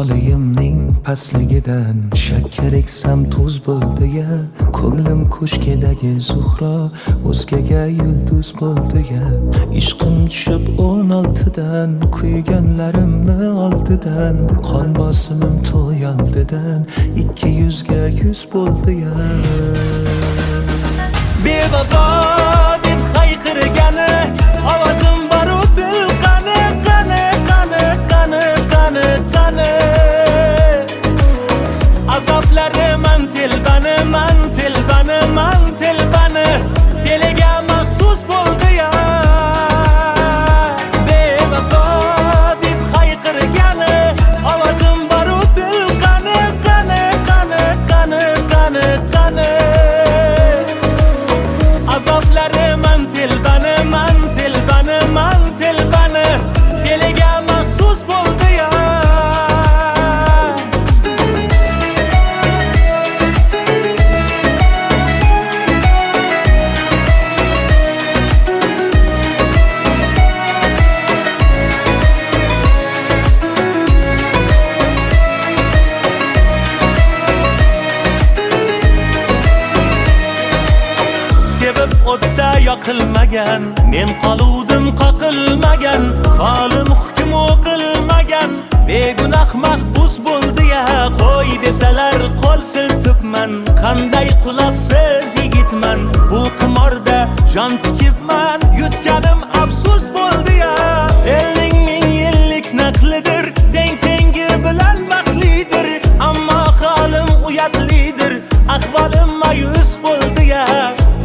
Tolayimning pastligidan shakkar eksam tuz bo'ldi-ya. Ko'nglim ko'shkidagi zuhro o'zgaga yulduz bo'ldi-ya. Ishqim tushib 16dan, kuyganlarimni oldidan, qon bosimim to'y oldidan 200 ga 100 bo'ldi-ya. Bevafo deb hayqirgani ovozim baru dil qani qani qani qani qani qani. Azoblarim man tilbani man tilbani man tilbani diliga maxsus bo'ldi-ya. Bevafo deb hayqirgani ovozim baru dil qani qani qani qani qani qani. Azoblarim man tilbani man tilbani man tilbani diliga maxsus bo'ldi-ya. Sevib o'tda yoqilmagan, men qoluvdim qoqilmagan, qolim hukm o'qilmagan, begunoh mahbus bo'ldi-ya. Qo'y desalar qo'l siltibman, qanday quloqsiz yigitman, bu qimorda jon tikibman, yutganim afsus bo'ldi-ya. Elning ming yillik naqlidir, tengi bilan baxtlidir, ammo holim uyatlidir, ahvolim mayus bo'ldi-ya.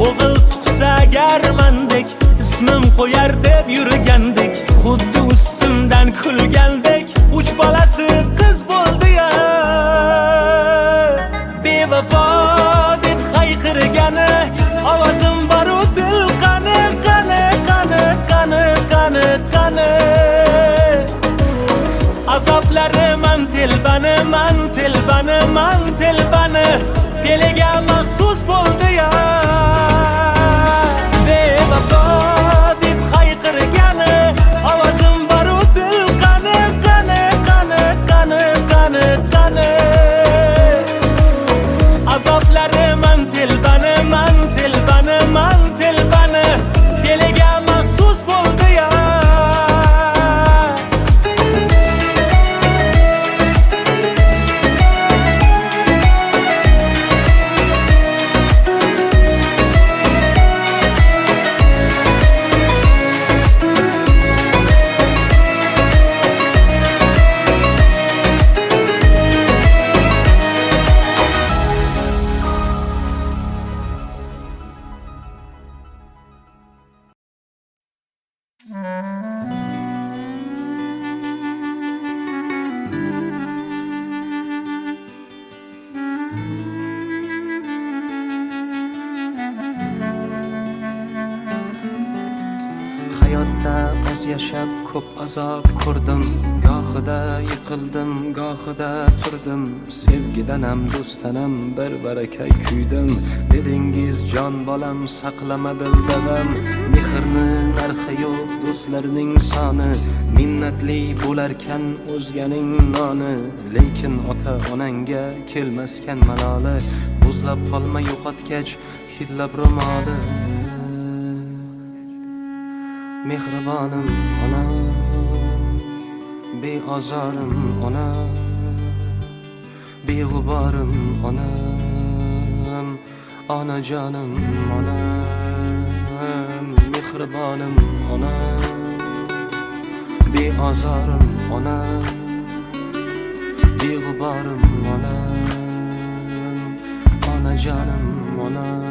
O'g'il tug'sa agarmandek, ismim qo'yar deb yurgandik, xuddi ustimdan kulgandek, 3 bolasi qiz bo'ldi-ya. Bevafo deb hayqirgani ovozim baru dil qani qani qani qani qani qani. Azoblarim man tilbani man tilbani man tilbani diliga maxsus bo'ldi-ya. Bevafo deb hayqirgani ovozim baru dil qani qani qani qani qani qani. Azoblarim man tilbani man tilbani man tilbani diliga maxsus bo'ldi-ya. Hayotda oz yashab ko'p azob ko'rdim, gohida yiqildim, gohida turdim. Sevgidanam do'stanam bir barakay kuydim. Dedingiz jon bolam saqlama dildavam, mehrni narxi yo'q do'stlarning soni, minnatli bo'larkan o'zganing noni. Lekin ota onangga kelmaskan maloli, muzlab qolma yo'qotgach hidlab ro'moli. Mehribonim onam, beozorim onam, beg'uborim onam, onajonim onam. Mehribonim onam, beozorim onam, beg'uborim onam, onajonim onam.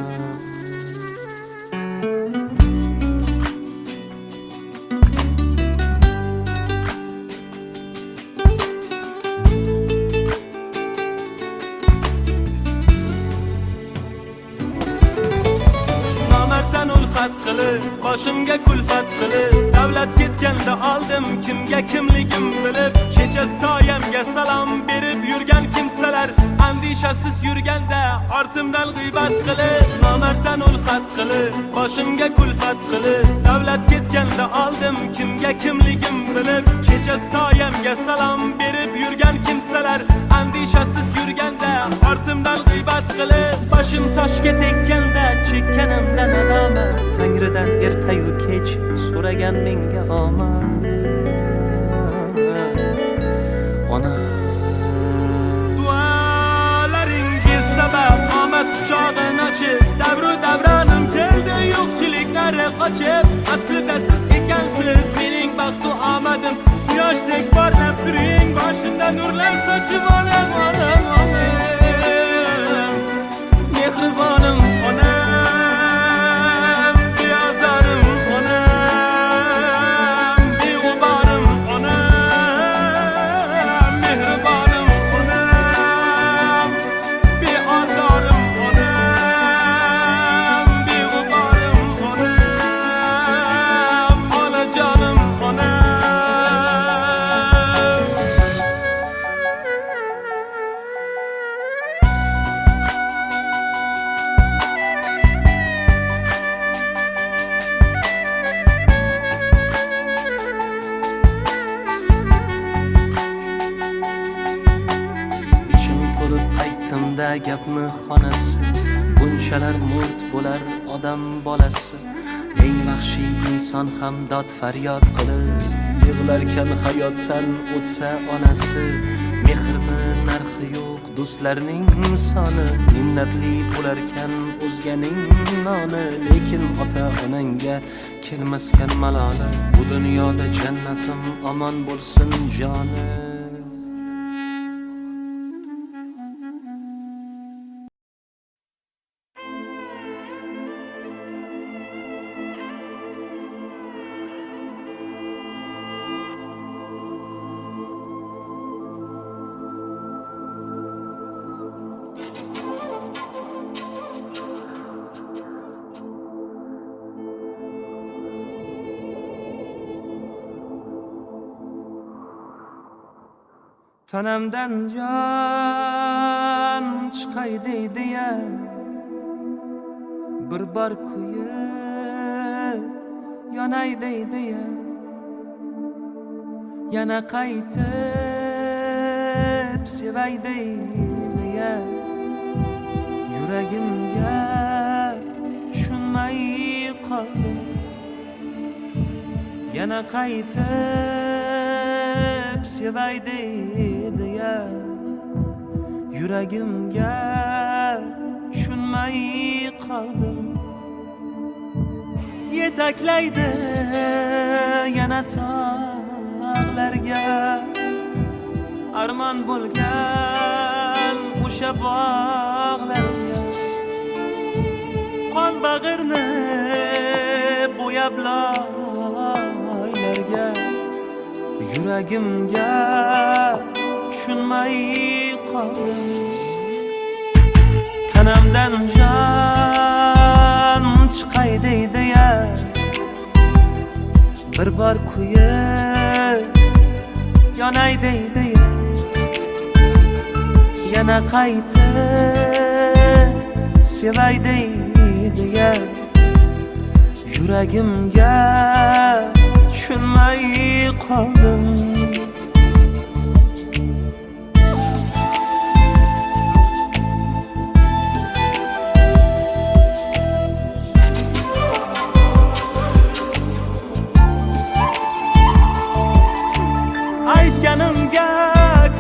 ulfat qilib, boshimga kulfat qilib, davlat ketganda oldim kimga kimligim bilib, kecha soyamga salom berib yurgan kimsalar, andishasiz yurganda ortimdan g'iybat qilib, nomarddan ulfat qilib, boshimga kulfat qilib, davlat ketganda oldim kimga kimligim bilib, kecha soyamga salom berib yurgan kimsalar, andishasiz yurganda ortimdan g'iybat qilib, boshim toshga tekkanda chekkanimdan nadomat, Tangridan ertayu kech so'ragan menga omad. Ona duolaringiz sabab omad quchog'ini ochib, davru davronim keldi yo'qchiliklari qochib, aslida siz ekansiz mening baxtu omadim, quyoshdek porlab turing, boshimda nurlar sochib olam, olam, olam. Mehribonim onam, beozorim onam, beg'uborim onam, mehribonim onam, beozorim onam, beg'uborim onam, onajonim onam. Gapni xonasi bunchalar murt bo'lar odam bolasi, eng vahshiy inson ham dod faryod qilib yig'larkan hayotdan o'tsa onasi, mehrni narxi yo'q do'stlarning soni, minnatli bo'larkan o'zganing noni, lekin ota onangga kelmaskan maloli, bu dunyoda jannatim omon bo'lsin joni. Tanamdan jon chiqay deydi-ya, bir bor kuyib yonay deydi-ya, yana qaytib sevay deydi-ya, yuragimga tushunmay qoldim, yana qaytib sevay deydi-ya, yuragimga tushunmay qoldim. Yetaklaydi yana tog'larga, armon bo'lgan o'sha bog'larga, qon bag'irni bo'yab loylarga, yuragimga tushunmay qoldim. Tanamdan jon chiqay deydi-ya, bir bor kuyib yonay deydi-ya, yana qaytib sevay deydi-ya, yuragimga tushunmay qoldim. Aytganimga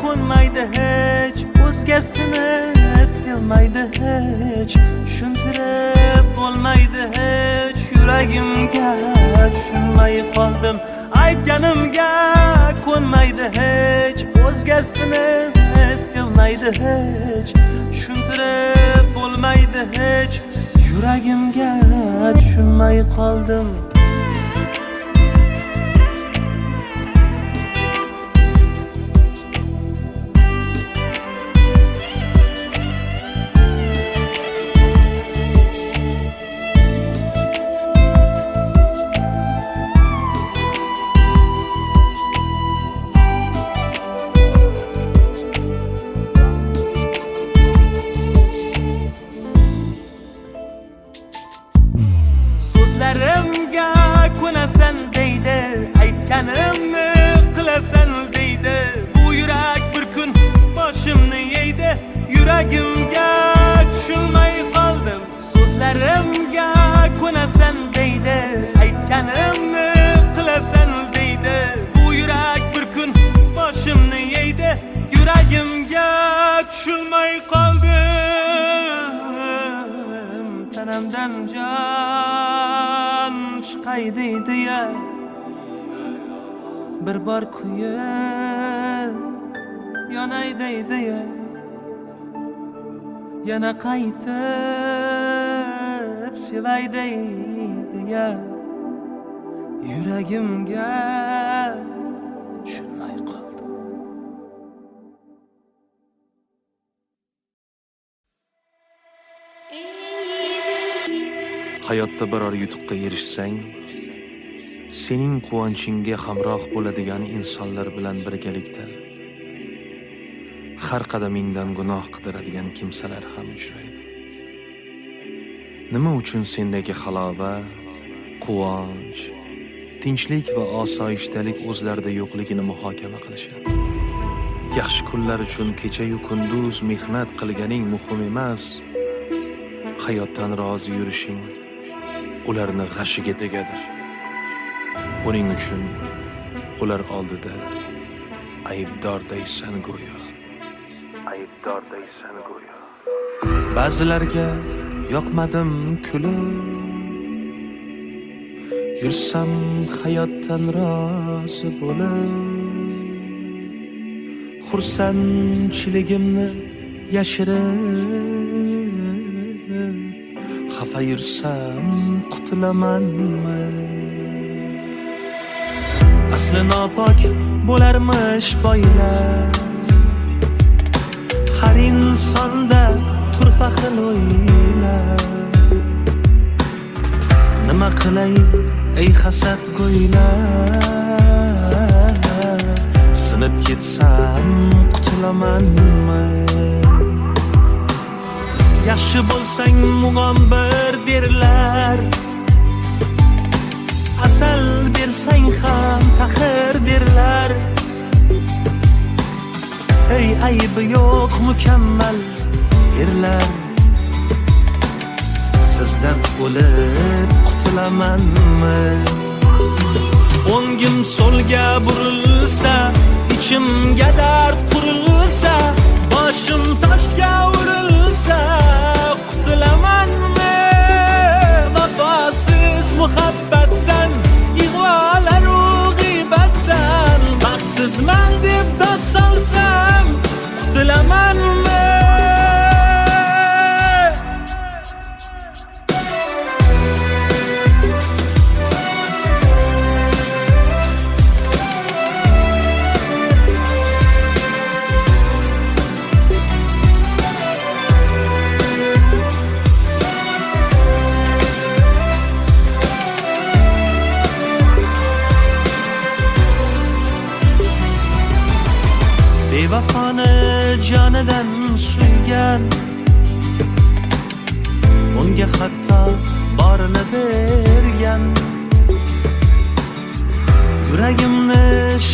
ko'nmaydi hech, o'zgasini sevmaydi hech, tushuntirib bo'lmaydi hech, yuragimga tushunmay qoldim. Aytganimga ko'nmaydi hech, o'zgasini sevmaydi hech, tushuntirib bo'lmaydi hech, yuragimga tushunmay qoldim. So'zlarimga ko'nasan deydi, aytganimni qilasan deydi. Bu yurak bir kun boshimni yeydi, yuragimga tushunmay qoldim. So'zlarimga ko'nasan deydi, aytganimni qilasan deydi. Bu yurak bir kun boshimni yeydi, yuragimga tushunmay qoldim. Tanamdan jon chiqay deydi ya, bir bor kuyib yonay deydi ya, yana qaytib sevay deydi ya, yuragimga tushunmay qoldi. Hayotda biror yutuqqa erishsang, sening quvonchingga hamroh bo'ladigan insonlar bilan birgalikda har qadamingdan gunoh qidiradigan kimsalar ham uchraydi. Nima uchun sendagi halovat, quvonch, tinchlik va osoyishtalik o'zlarida yo'qligini muhokama qilishadi. Yaxshi kunlar uchun kecha-yu kunduz mehnat qilganing muhim emas, hayotdan rozi yurishing ularni g'ashiga tegadi. Buning uchun ular oldida aybdordaysan go'yo. Aybdordaysan go'yo. Ba'zilarga yoqmadim kulib, yursam hayotdan rozi bo'lib, xursandchiligimni yashirib, xafa yursam qutulamanmi? Asli nopok bo'larmish boylar, har insonda turfa xil o'ylar. Nima qilay ey hasad go'ylar, sinib ketsam qutulamanmi? Yaxshi bo'lsang mug'ombir derlar, asal bersang ham taxir derlar. Ey aybi yo'q mukammal erlar, sizdan o'lib qutulamanmi? O'ngim so'lga burilsa, ichimga dard qurilsa, boshim toshga urilsa, qutulamanmi? Vafosiz muhabbatdan, ig'volar-u g'iybatdan, baxtsizman deb dod solsam, qutulamanmi? Bevafoni jonidan suygan, unga hatto borini bergan. Yuragimni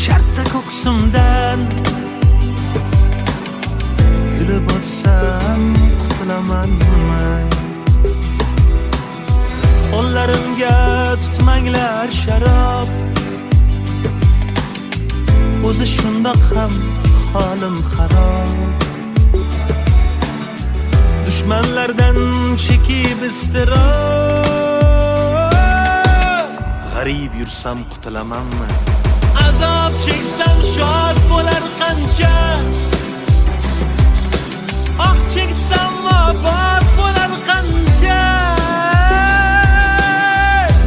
shartta ko'ksimdan yulib olsam qutulamanmi? Qo'llarimga tutmanglar sharob, o'zi shundoq ham holim xarob. Dushmanlardan chekib iztirob, g'arib yursam qutulamanmi? Azob cheksam shod bo'lar qancha, oh cheksam obod bo'lar qancha.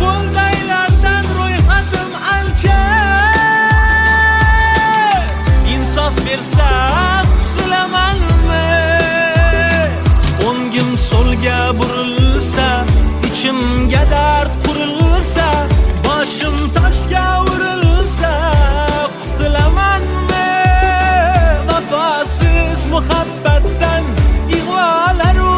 Bundaylardan ro'yxatim ancha, insof bersa qutulamanmi? O'ngim so'lga burilsa, ichimga dard qurilsa, boshim toshga urilsa, qutulamanmi? Vafosiz muhabbatdan, ig'volar-u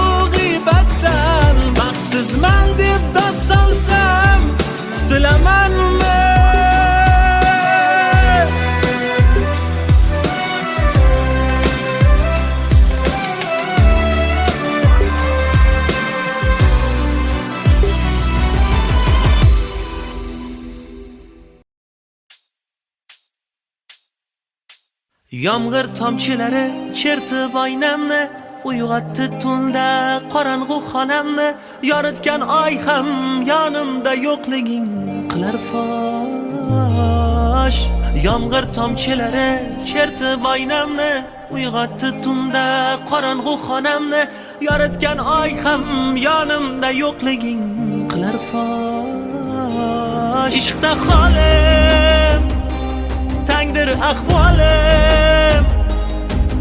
Yomg'ir tomchilari chertib oynamni, uyg'otdi tunda qorong'u xonamni. Yoritgan oy ham yonimda yo'qliging qilar fosh. Yomg'ir tomchilari chertib oynamni, uyg'otdi tunda qorong'u xonamni. Yoritgan oy ham yonimda yo'qliging qilar fosh. Ishqda holim tangdir ahvolim,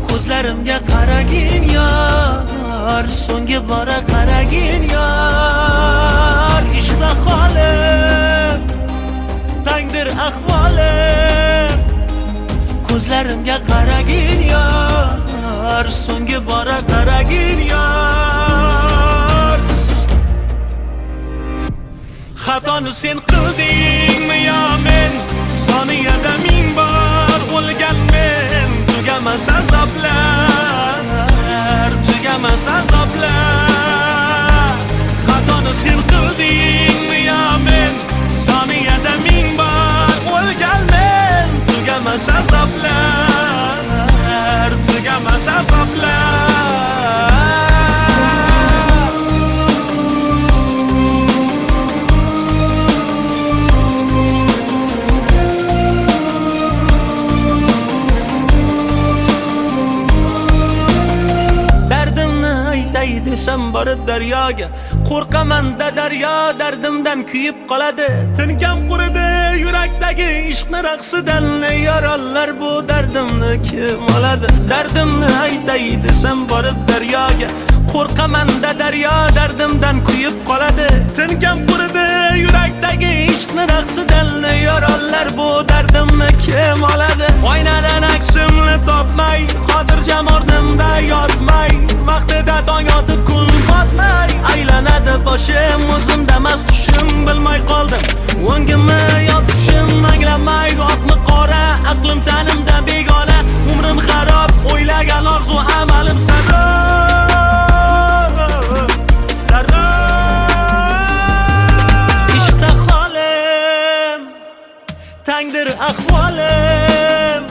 ko'zlarimga qaragin yor, so'nggi bora qaragin yor. Ishqda holim tangdir ahvolim, ko'zlarimga qaragin yor, so'nggi bora qaragin yor. Xatoni sen qildingmi yo men? Soniyada ming bor o'lgan men. Tugamas azoblar, tugamas azoblar. Xatoni sen qildingmi yo men? Soniyada ming bor o'lgan men. Tugamas azoblar, tugamas azoblar. Desam borib daryoga, qo'rqaman-da daryo dardimdan kuyib qoladi. Tinkam quridi yurakdagi ishqni raqsidan, yorollar bu dardimni kim oladi? Dardimni aytay desam borib daryoga, qo'rqaman-da daryo dardimdan kuyib qoladi. Tinkam quridi yurakdagi ishqni raqsidan, yorollar bu dardimni kim oladi? Oynadan aksimni topmay, xotirjam o'rnimda yotmay, vaqtida tong otib kun botmay, aylanadi boshim, o'zimdamas tushim, bilmay qoldim o'ngimni yotishim, anglamay oqmi qora, aqlim tanimda begona, umrim xarob, o'ylagan orzu amalim sarob, sarob. Ishqda holim tangdir ahvolim,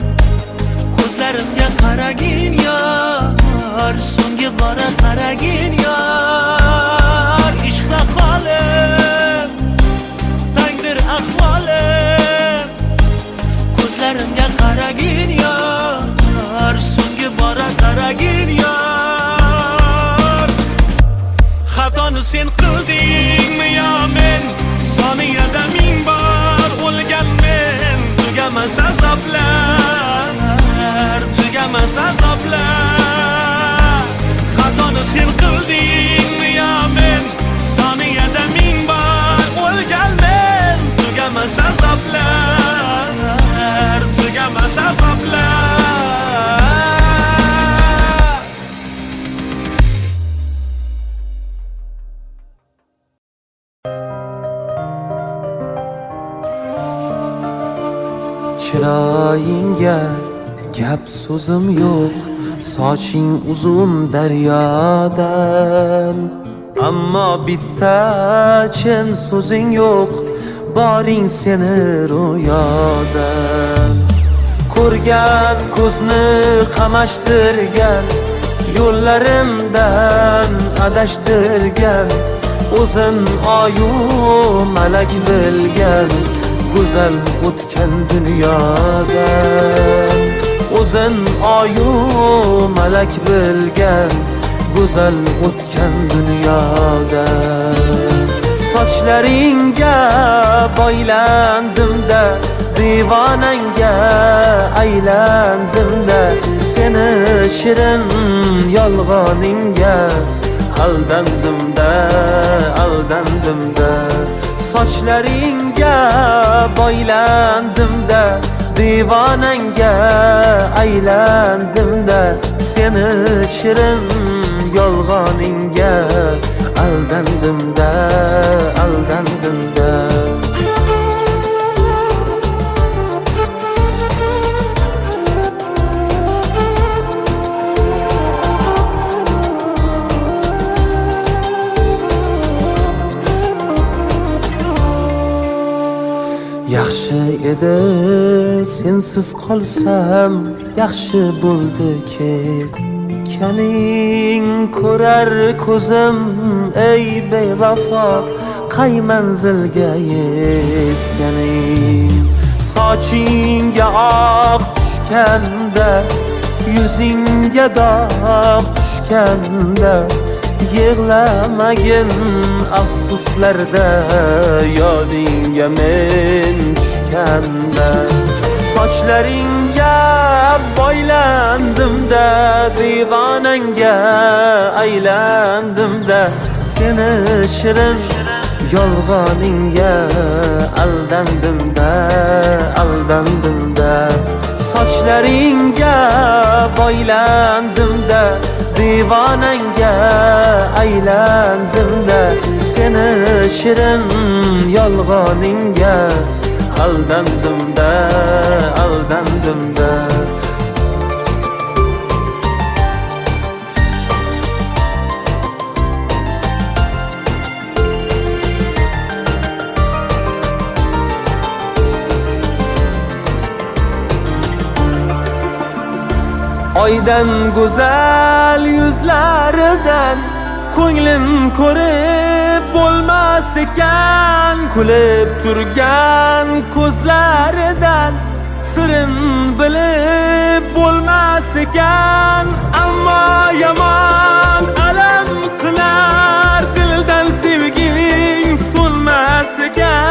ko'zlarimga qaragin yor, so'nggi bora qaragin yor. Ishqda holim tangdir ahvolim, ko'zlarimga qaragin yor, so'nggi bora qaragin yor. Xatoni sen qildingmi yo men? Soniyada ming bor o'lgan men. Tugamas azoblar, tugamas azoblar. Xatoni sen qildingmi yo men? Soniyada ming bor o'lgan men. Tugamas azoblar, tugamas azoblar. Chiroyingga gap so'zim yo'q, soching uzun daryodan, ammo bitta chin so'zing yo'q, boring seni ro'yodan. Ko'rgan ko'zni qamashtirgan, yo'llarimdan adashtirgan, o'zin oyu malak bilgan, go'zal o'tgan dunyodan. O'zin oyu malak bilgan, go'zal o'tgan dunyodan. Sochlaringga boylandim-da, devonangga aylandim-da, seni shirin yolg'oningga aldandim-da, aldandim-da. Sochlaringga boylandim-da, devonangga aylandim-da, seni shirin yolg'oningga aldandim-da, aldandim-da. Yaxshi edi sensiz qolsam, yaxshi bo'ldi ketganing. Ko'rar ko'zim ey bevafo, qay manzilga yetganing. Sochingga oq tushganda, yuzingga dog' tushganda, yig'lamagin afsuslarda, yodingga men tushganda. Sochlaringga boylandim-da, divonangga aylandim-da, seni shirin yolg'oningga aldandim-da, aldandim-da. Sochlaringga boylandim-da, divonangga aylandim-da, seni shirin yolg'oningga aldandim-da, aldandim-da. Oydan go'zal yuzlaridan ko'nglim ko'rib bo'lmas ekan, kulib turgan ko'zlaridan sirin bilib bo'lmas ekan. Ammo yomon alam qilar, dildan sevging so'nmas ekan.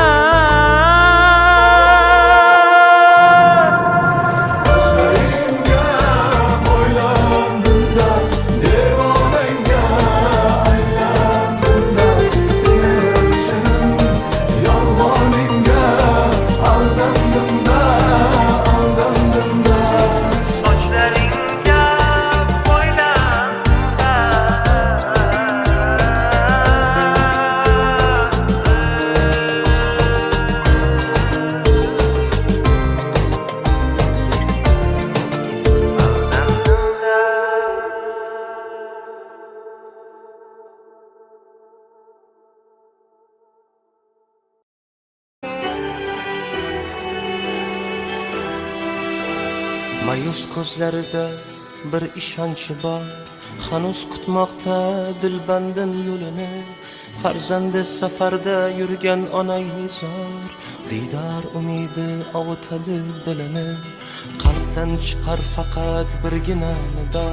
Mayus ko'zlarida bir ishonch bor, hanuz kutmoqda dilbandin yo'lini. Farzandi safarda yurgan onay zor, diydor umidi ovutadi dilini. Qalbdan chiqar faqat birgina nido,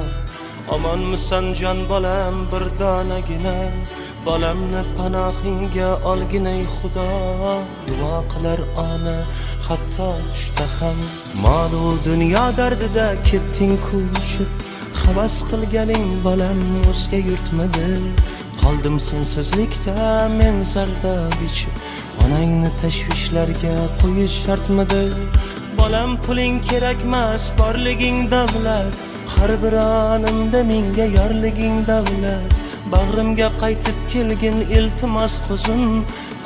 omonmisan jon bolam bir donagina. Bolamni panohingga olginay Xudo, duo qilar ona hatto tushda ham. Mol-u dunyo dardida ketding ko'chib, havas qilganing bolam o'zga yurtmadi. Qoldim sensizlikda men zardob ichib, onangni tashvishlarga qo'yish shartmidi? Bolam puling kerakmas, borliging davlat, har bir onimda menga yorliging davlat. Bag'rimga qaytib kelgin iltimos ko'zim,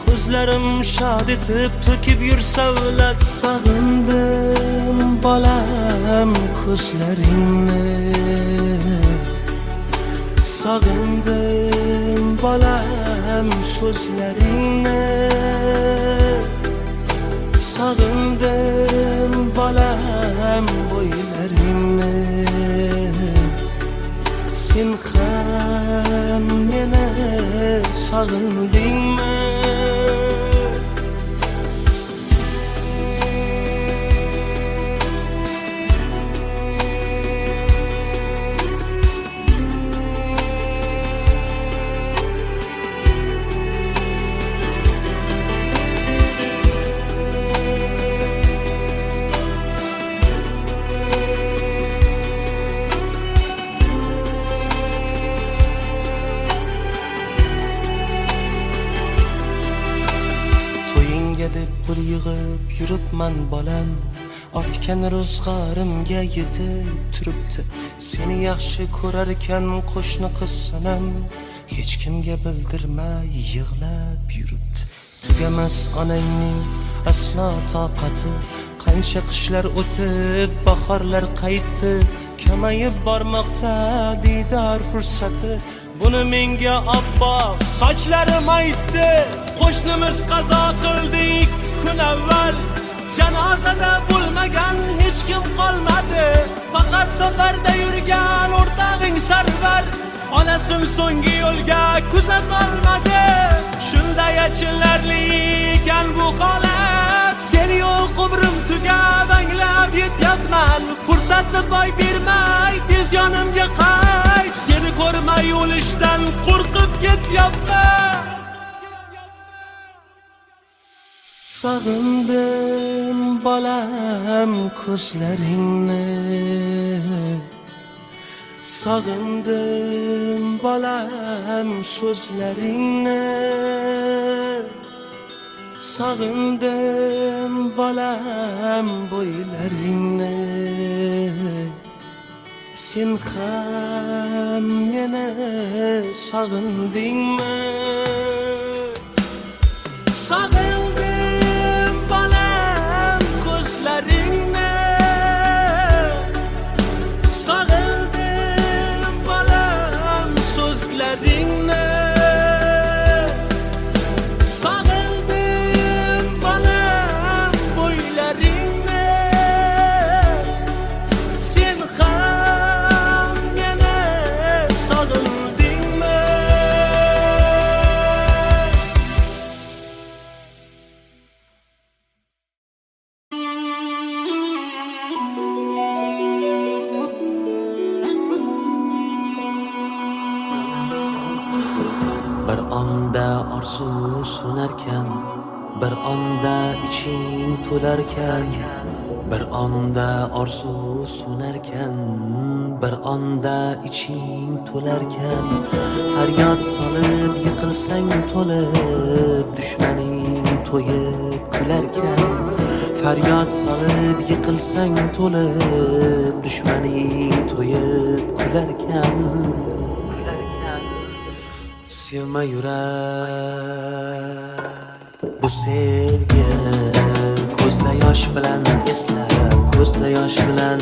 ko'zlarim shod etib to'kib yur savlat. Sog'indim bolam ko'zlaringni, sog'indim bolam so'zlaringni, sog'indim bolam bo'ylaringni. Sen ham meni sog'indingmi? deb pul yig'ib yuribman bolam, ortgan ro'zg'orimga yetib turibdi. Seni yaxshi ko'rar ekan qo'shni qiz sanam, hech kimga bildirmay yig'lab yuribdi. Tugamas onangning aslo toqati, qancha qishlar o'tib bahorlar qaytdi, kamayib bormoqda diydor fursati. Buni menga oppoq sochlarim aytdi, qo'shnimiz qazo qildik kun avval. Janozada bo'lmagan hech kim qolmadi, faqat safarda yurgan o'rtog'ing Sarvar onasin so'nggi yo'lga kuzatolmadi. Shunday achinarli ekan bu holat, seni yo'q umrim tugab anglab yetyapman. Fursatni boy bermay tez yonimga qayt, seni ko'rmay o'lishdan qo'rqib ketyapman. Sog'indim bolam ko'zlaringni, sog'indim bolam so'zlaringni, sog'indim bolam bo'ylaringni. Sen ham meni sog'indingmi? Sog'indim bolam ko'zlaringni, sog'indim bolam so'zlaringni, sog'indim bolam bo'ylaringni. Sen ham meni sog'indingmi? Bir onda orzu so'narkan, bir onda iching to'larkan, bir onda orzu so'narkan, bir onda iching to'larkan. Faryod solib yiqilsang to'lib, dushmaning to'yib kularkan. Faryod solib yiqilsang to'lib, dushmaning to'yib kularkan. Sevma yurak bu sevgi, ko'zda yosh bilan eslab, ko'zda yosh bilan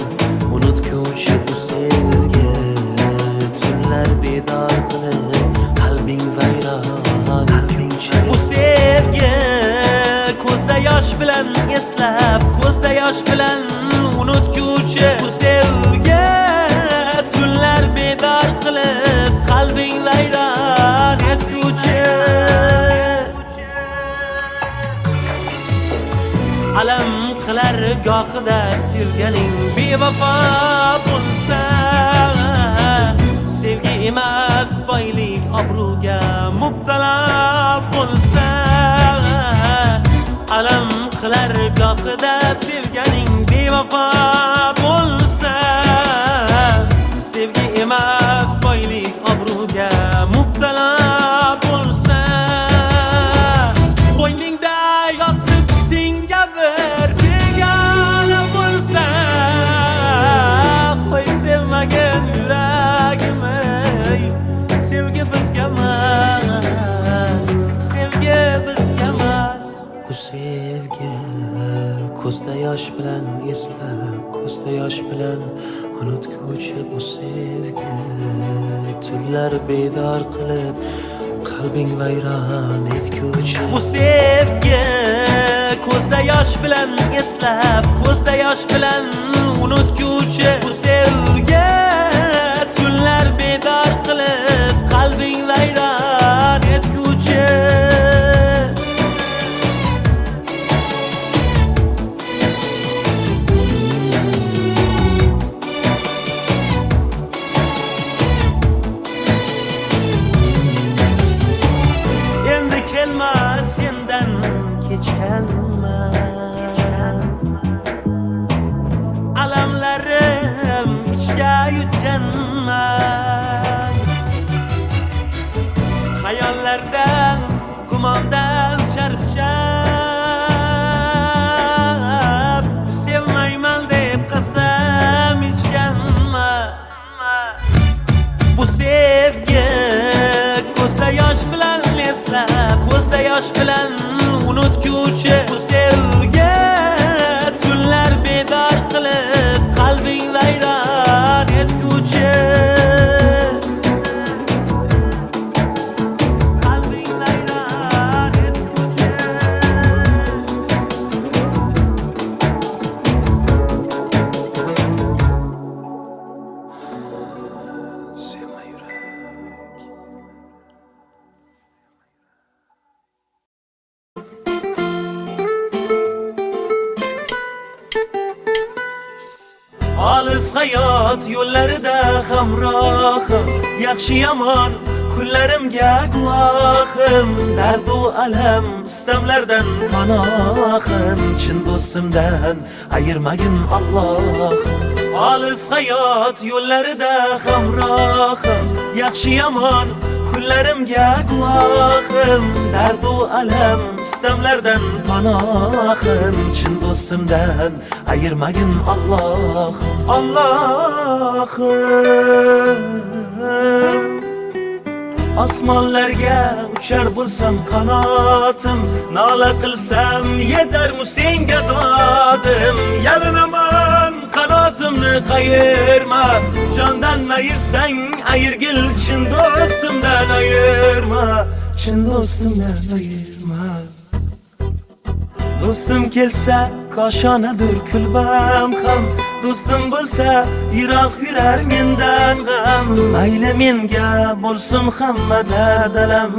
unutguvchi bu sevgi. Tunlar bedor qilib qalbing vayron etguvchi bu sevgi. Ko'zda yosh bilan eslab, ko'zda yosh bilan unutguvchi bu sevgi. Tunlar bedor qilib qalbing vayron etguvchi. Alam qilar gohida sevganing bevafo bo'lsa, sevgi emas boylik obro'ga mubtalo bo'lsa. Alam qilar gohida sevganing bevafo bo'lsa, sevgi emas boylik obro'ga mubtalo bo'lsa. Qo'yningda yotib senga bir begona bo'lsa, qo'y sevmagin yuragim, sevgi bizga emas, sevgi bizga emas. Bu sevgi ko'zda yosh bilan eslab, ko'zda yosh bilan unutguvchi bu sevgi. Tunlar bedor qilib qalbing vayron etguvchi bu sevgi. Ko'zda yosh bilan eslab, ko'zda yosh bilan unutguvchi bu sevgi. Tunlar bedor qilib qalbing vayron etguvchi. Sendan kechganman, alamlarim ichga yutganman. Hayollardan, gumondan charchab, sevmayman deb qasam ichganman. Bu sevgi ko'zda yosh bilan eslab, ko'zda yosh bilan unutguvchi bu sevgi. Tunlar bedor qilib qalbing vayron etguvchi. Qalbing vayron etguvchi. Olis hayot yo'llarida hamrohim, yaxshi yomon kunlarimga guvohim. Dardu alam istamlardan panohim, chin do'stimdan ayirmagin Allohim. Olis hayot yo'llarida hamrohim, yaxshi yomon kunlarimga guvohim. Dardu alam istamlardan panohim, chin do'stimdan ayirmagin Allohim. Allohim, osmonlarga uchar bo'lsam qanotim, nola qilsam yetarmu senga dodim. Yalinaman qanotimni qayirma, jondan ayirsang ayirgil, chin do'stimdan ayirma, chin do'stimdan ayirma. Do'stim kelsa koshonadir kulbam ham, do'stim bo'lsa yiroq yurar mendan g'am. Mayli menga bo'lsin hamma dardalam,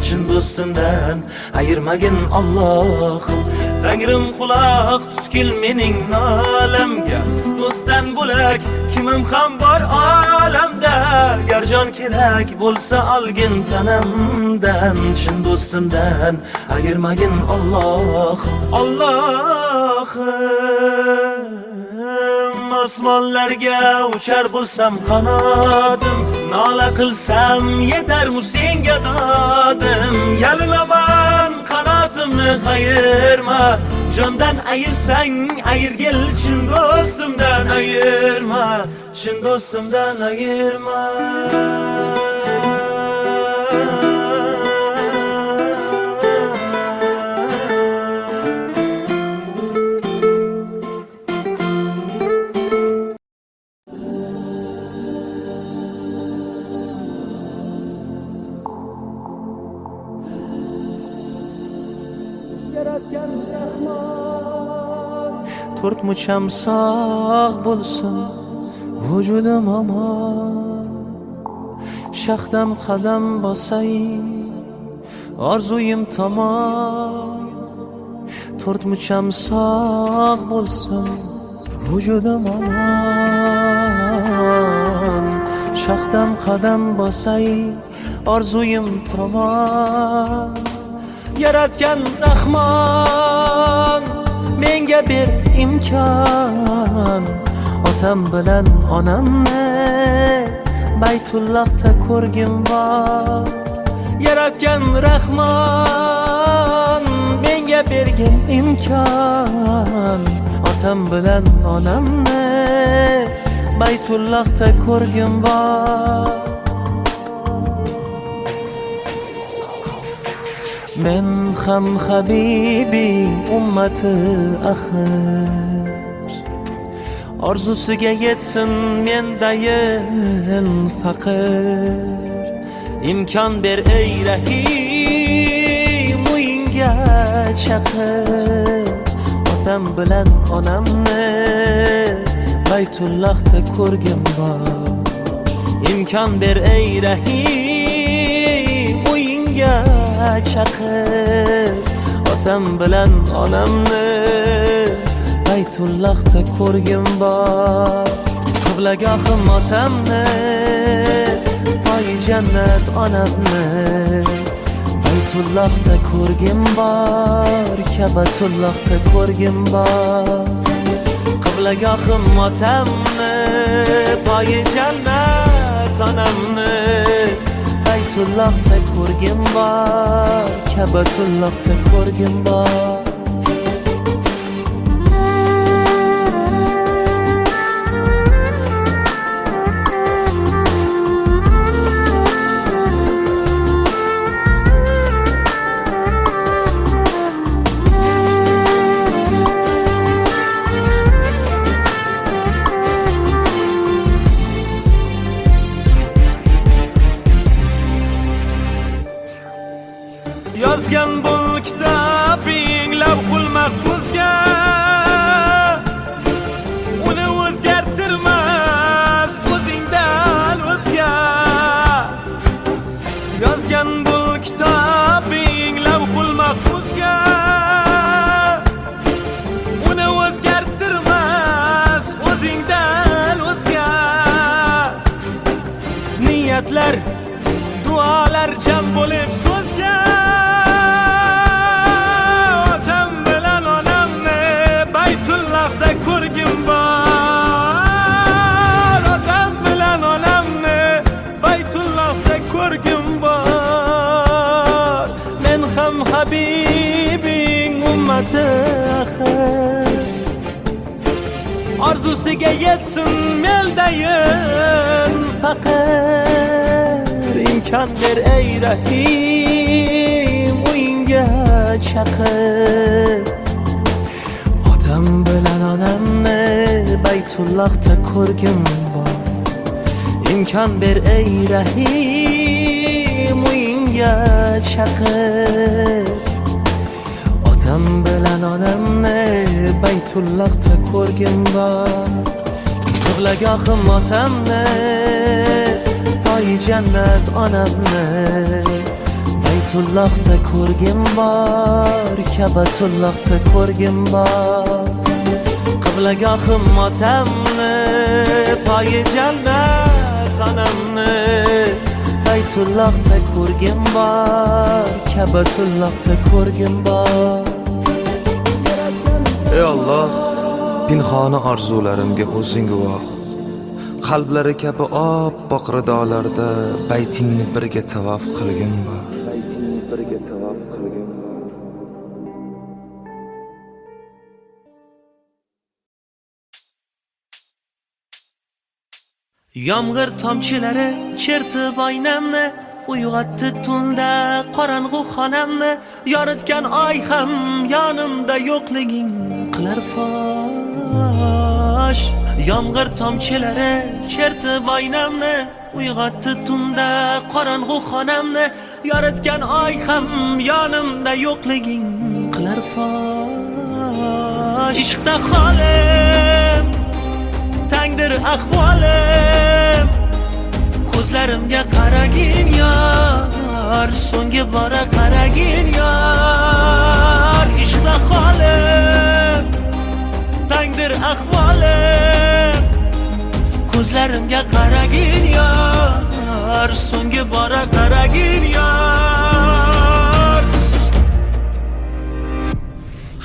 chin do'stimdan ayirmagin Allohim. Tangrim quloq tutgil mening nolamga, do'stdan bo'lak kimim ham bor olamda. Gar jon kerak bo'lsa olgin tanamdan, chin do'stimdan ayirmagin Allohim. Allohim, osmonlarga uchar bo'lsam qanotim, nola qilsam yetarmu senga dodim. Yalinaman qanotimni qayirma, jondan ayirsang ayirgil, chin do'stimdan ayirma, chin do'stimdan ayirma. To'rt mucham sog' bo'lsin vujudim omon, shaxdam qadam bosay orzuyim tomon. To'rt mucham sog' bo'lsin vujudim omon, shaxdam qadam bosay orzuyim tomon. Yaratgan Rahmon menga ber imkon, otam bilan onamni Baytullohda ko'rgim bor. Yaratgan Rahmon menga bergin imkon, otam bilan onamni Baytullohda ko'rgim bor. Men ham habibi ummati axir, orzusiga yetsin mendayin faqir. Imkon ber ey Rahim, uyingga chaqir, otam bilan onamni Baytullohda ko'rgim bor. Imkon ber ey Rahim, uyingga chaqir, otam bilan onamni Baytullohda ko'rgim bor. Qiblagohim otamni, poyi jannat onamni Baytullohda ko'rgim bor, Kabatullohda ko'rgim bor. Qiblagohim otamni, poyi jannat onamni Baytullohda ko'rgim bor, Kabatullohda ko'rgim bor. Yozgan bu kitobing odamlar jam bo'lib so'zga otam bilan onamni Baytullohda ko'rgim bor. Otam bilan onamni Baytullohda ko'rgim bor. Men ham Habibing ummati axir, orzusiga yetsin meldayin faqir. İmkan ver ey Rahim, uyingga chaqir. Otam bilan onamni Baytullohda ko'rgim bor. İmkan ver ey Rahim, uyingga chaqir. Otam bilan onamni Baytullohda ko'rgim bor. Qiblagohim otamni, poyi jannat onamni Baytullohda ko'rgim bor. Kabatullohda ko'rgim bor. Qiblagohim otamni, poyi jannat onamni Baytullohda ko'rgim bor. Kabatullohda ko'rgim bor. Ey Allah, pinhona orzularimga o'zing guvoh. Qalblari kabi oppoq ridolarda baytingni birga tavof qilgin bor. Yomg'ir tomchilari chertib oynamni, uyg'otdi tunda qorong'u xonamni. Yoritgan oy ham yonimda yo'qliging qilar fosh. Yomg'ir tomchilari chertib oynamni, uyg'otdi tunda qorong'u xonamni. Yoritgan oy ham yonimda yo'qliging qilar fosh. Ishqda holim, tangdir ahvolim, ko'zlarimga qaragin yor, so'nggi bora qaragin yor. Ishqda holim, tangdir ahvolim, ko'zlarimga qaragin yor, so'nggi bora qaragin yor.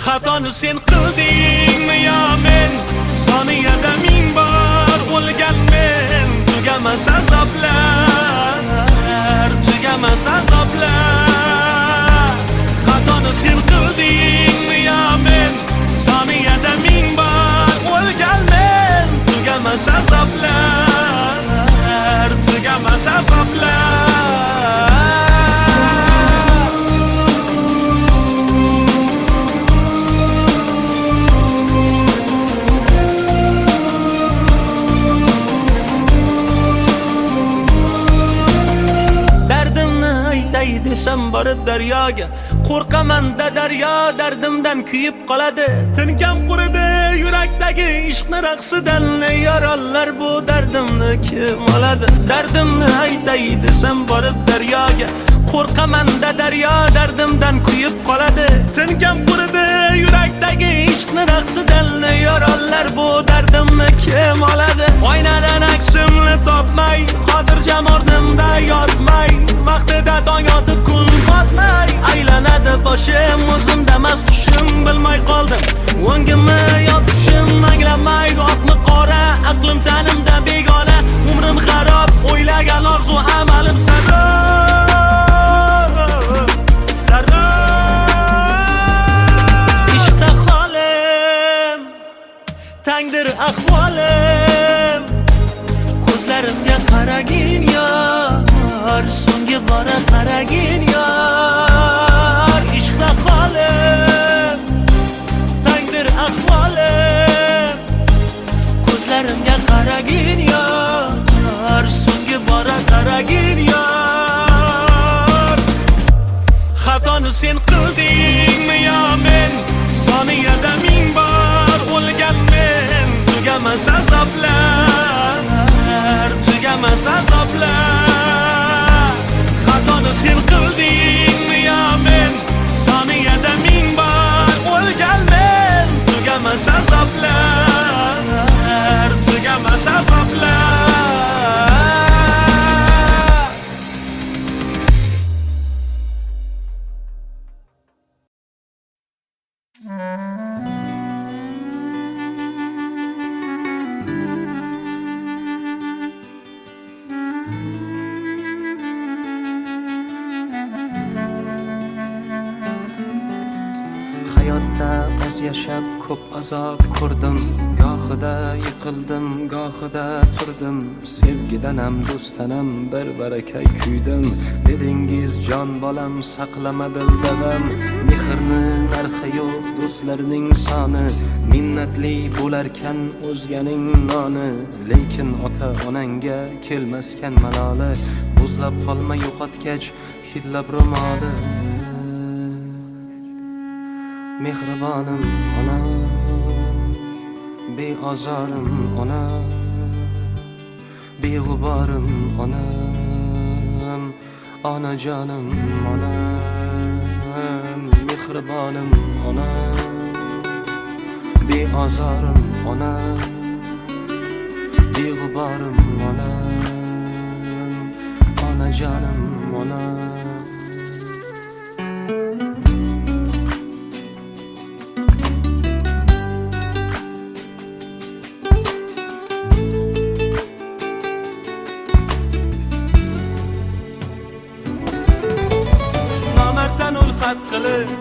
Xatoni sen qildingmi yo men? Soniyada ming bor o'lgan men. Tugamas azoblar, tugamas azoblar. Xatoni sen qildingmi yo men? Soniyada ming bor o'lgan men. Tugamas azoblar, tugamas azoblar. Desam borib daryoga, qo'rqaman-da daryo dardimdan kuyib qoladi. Tinkam quridi yurakdagi ishqni raqsidan. Yorollar bu dardimni kim oladi? Dardimni aytay desam borib daryoga, qo'rqaman-da daryo dardimdan kuyib qoladi. Tinkam quridi yurakdagi ishqni raqsidan. Yorollar bu dardimni kim oladi? Oynadan aksimni topmay, xotirjam ordimda yotmay, vaqtida tong otib kun botmay, aylanadi boshim, o'zimdamas tushim, bilmay qoldim o'ngimni yotishim. Anglamay oqmi qora, aqlim tanimda begona, umrim xarob, o'ylagan orzu amalim sarob, sarob. Ishqda holim, tangdir ahvolim, ko'zlarimga qaragin yor, so'nggi bora qaragin yor. Ishqda holim, tangdir ahvolim, ko'zlarimga qaragin yor, so'nggi bora qaragin yor. Xatoni sen qildingmi yo men? Soniyada ming bor o'lgan men. Tugamas azoblar, tugamas azoblar. Xatoni sen qildingmi yo men? Soniyada ming bor o'lgan men. Tugamas azoblar, tugamas azoblar. hayotda oz yashab ko'p azob ko'rdim. Gohida yiqildim, gohida turdim. Sevgidanam, do'stanam bir barakay kuydim. Dedingiz jon bolam saqlama dildavam. Mehrni narxi yo'q, do'stlarning soni. Minnatli bo'larkan o'zganing noni. Lekin ota onangga kelmaskan maloli. Muzlab qolma yo'qotgach hidlab ro'moli. Mehribonim onam, beozorim onam, beg'uborim onam, onajonim onam. Mehribonim onam, beozorim onam, beg'uborim onam, onajonim onam.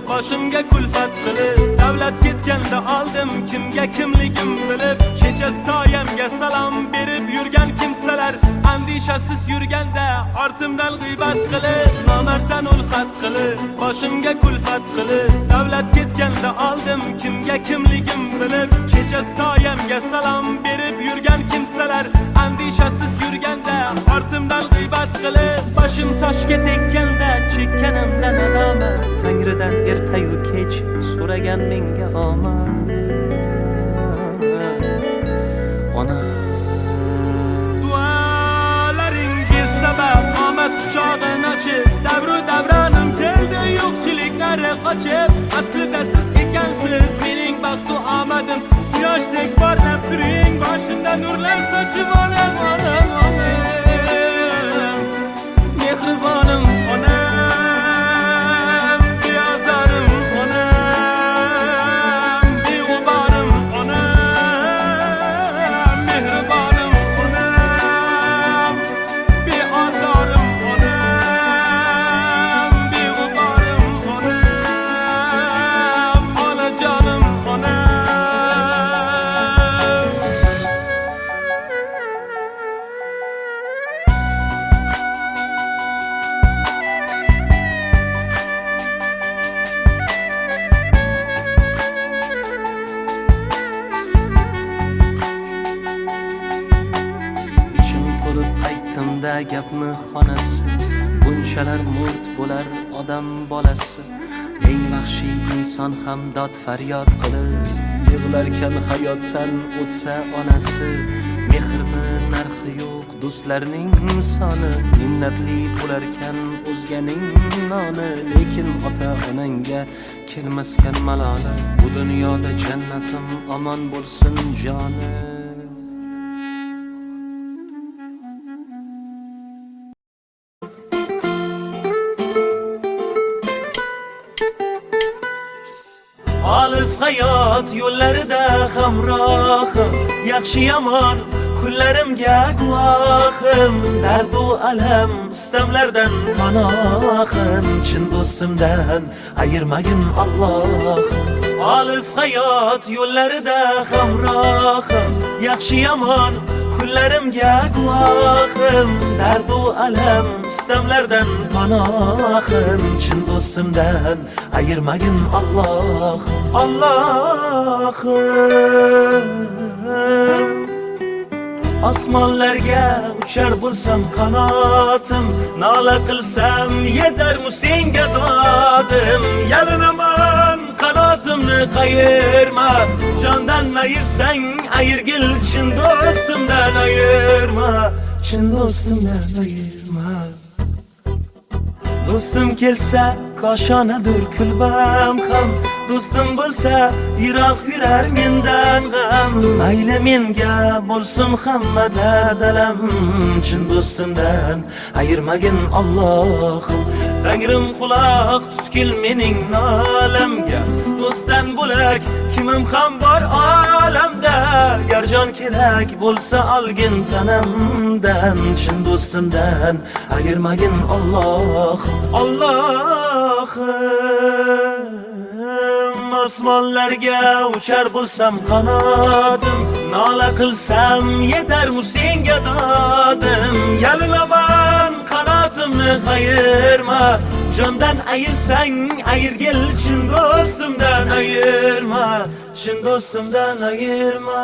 Boshimga kulfat qilib davlat ketganda oldim kimga kimligim bilib. Kecha soyamga salom berib yurgan kimsalar andishasiz yurganda ortimdan g'iybat qilib. Nomarddan ulfat qilib boshimga kulfat qilib davlat ketganda oldim kimga kimligim bilib. Kecha soyamga salom berib yurgan kimsalar andishasiz yurganda ortimdan g'iybat qilib. Boshim toshga tekkanda chekkanimdan nadomat, Tangridan ertayu kech so'ragan menga omad. Ona duolaringiz sabab omad quchog'ini ochib, davru davronim keldi yo'qchiliklar qochib. Aslida siz ekansiz mening baxtu omadim. Quyoshdek porlab turing, boshimda nurlar sochib olam olam olam. Mehribonim onam, gapni xonasi. Bunchalar murt bo'lar odam bolasi. Eng vahshiy inson ham dod faryod qilib yig'larkan hayotdan o'tsa onasi. Mehrni narxi yo'q, do'stlarning soni. Minnatli bo'larkan o'zganing noni. Lekin ota onangga kelmaskan maloli. Bu dunyoda jannatim omon bo'lsin joni. Olis hayot yo'llarida hamrohim, yaxshi yomon kunlarimga guvohim. Dardu alam istamlardan panohim, chin do'stimdan ayirmagin Allohim. Olis hayot yo'llarida hamrohim, yaxshi yomon kunlarimga guvohim. Dardu alam istamlardan panohim, chin do'stimdan ayirmagin Allohim. Allohim, osmonlarga uchar bo'lsam qanotim, nola qilsam yetarmu senga dodim. Yalinaman qanotimni qayirma, jondan ayirsang ayirgil, chin do'stimdan ayirma, chin do'stimdan ayirma. Do'stim kelsa koshonadir kulbam ham, do'stim bo'lsa yiroq yurar mendan g'am. Mayli menga bo'lsin hamma dardalam, chin do'stimdan ayirmagin Allohim. Tangrim quloq tutgil mening nolamga, do'stdan bo'lak kimim ham bor olamda. Gar jon kerak bo'lsa olgin tanamdan, chin do'stimdan ayirmagin Allohim. Allohim, osmonlarga uchar bo'lsam qanotim, nola qilsam yetarmu senga dodim. Yalinaman qanotimni qayirma, jondan ayirsang ayirgil, chin do'stimdan ayirma, chin do'stimdan ayirma.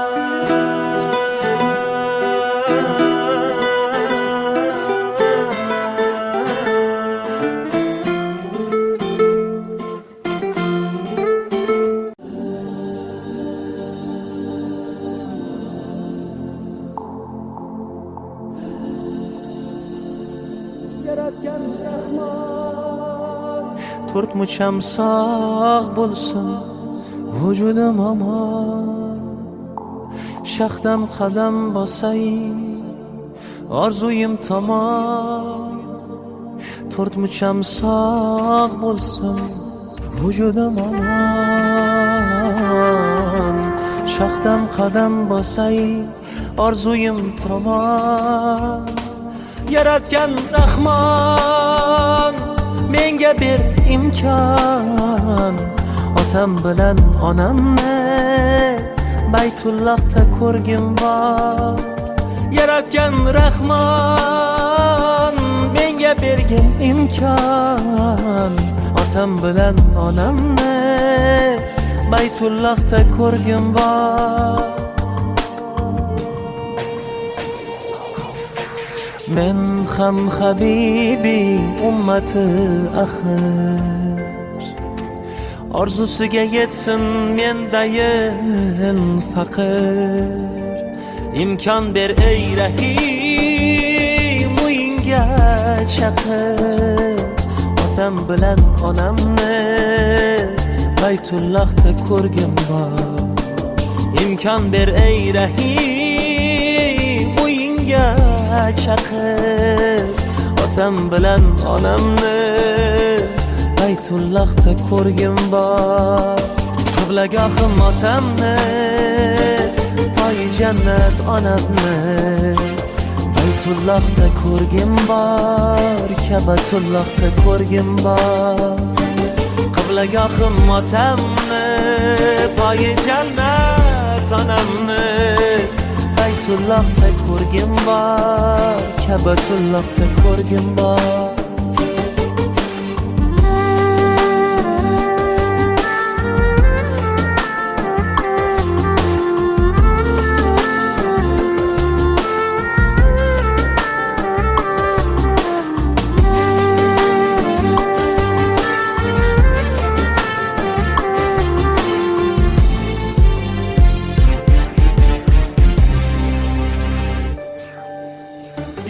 To'rt mucham sog' bo'lsin vujudim omon, shaxdam qadam bosay orzuyim tomon. To'rt mucham sog' bo'lsin vujudim omon, shaxdam qadam bosay orzuyim tomon. Yaratgan Rahmon menga ber imkon, otam bilan onamni Baytullohda ko'rgim bor. Yaratgan Rahmon menga bergan imkon, otam bilan onamni Baytullohda ko'rgim bor. Men ham habibi ummati axir, orzusiga yetsin mendayin faqir. Imkon ber ey Rahim, uyingga chaqir, otam bilan onamni Baytullohda ko'rgim bor. Imkon ber ey Rahim, uyingga chaqir, otam bilan onamni Baytullohda ko'rgim bor. Qiblagohim otamni, poyi jannat onamni Baytullohda ko'rgim bor, Kabatullohda ko'rgim bor. Qiblagohim otamni, poyi jannat onamni Baytullohda ko'rgim bor, Kabatullohda ko'rgim bor.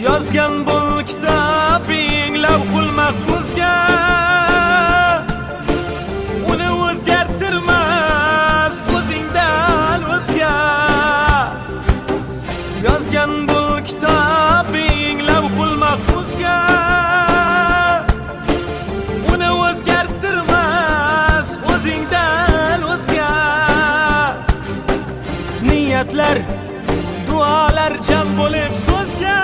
Yozgan bul kitobing lavhul mahfuzga, uni o'zgartirmas o'zingdan o'zga. Yozgan bul kitobing lavhul mahfuzga, uni o'zgartirmas o'zingdan o'zga. Niyatlar, duolar jam bo'lib so'zga,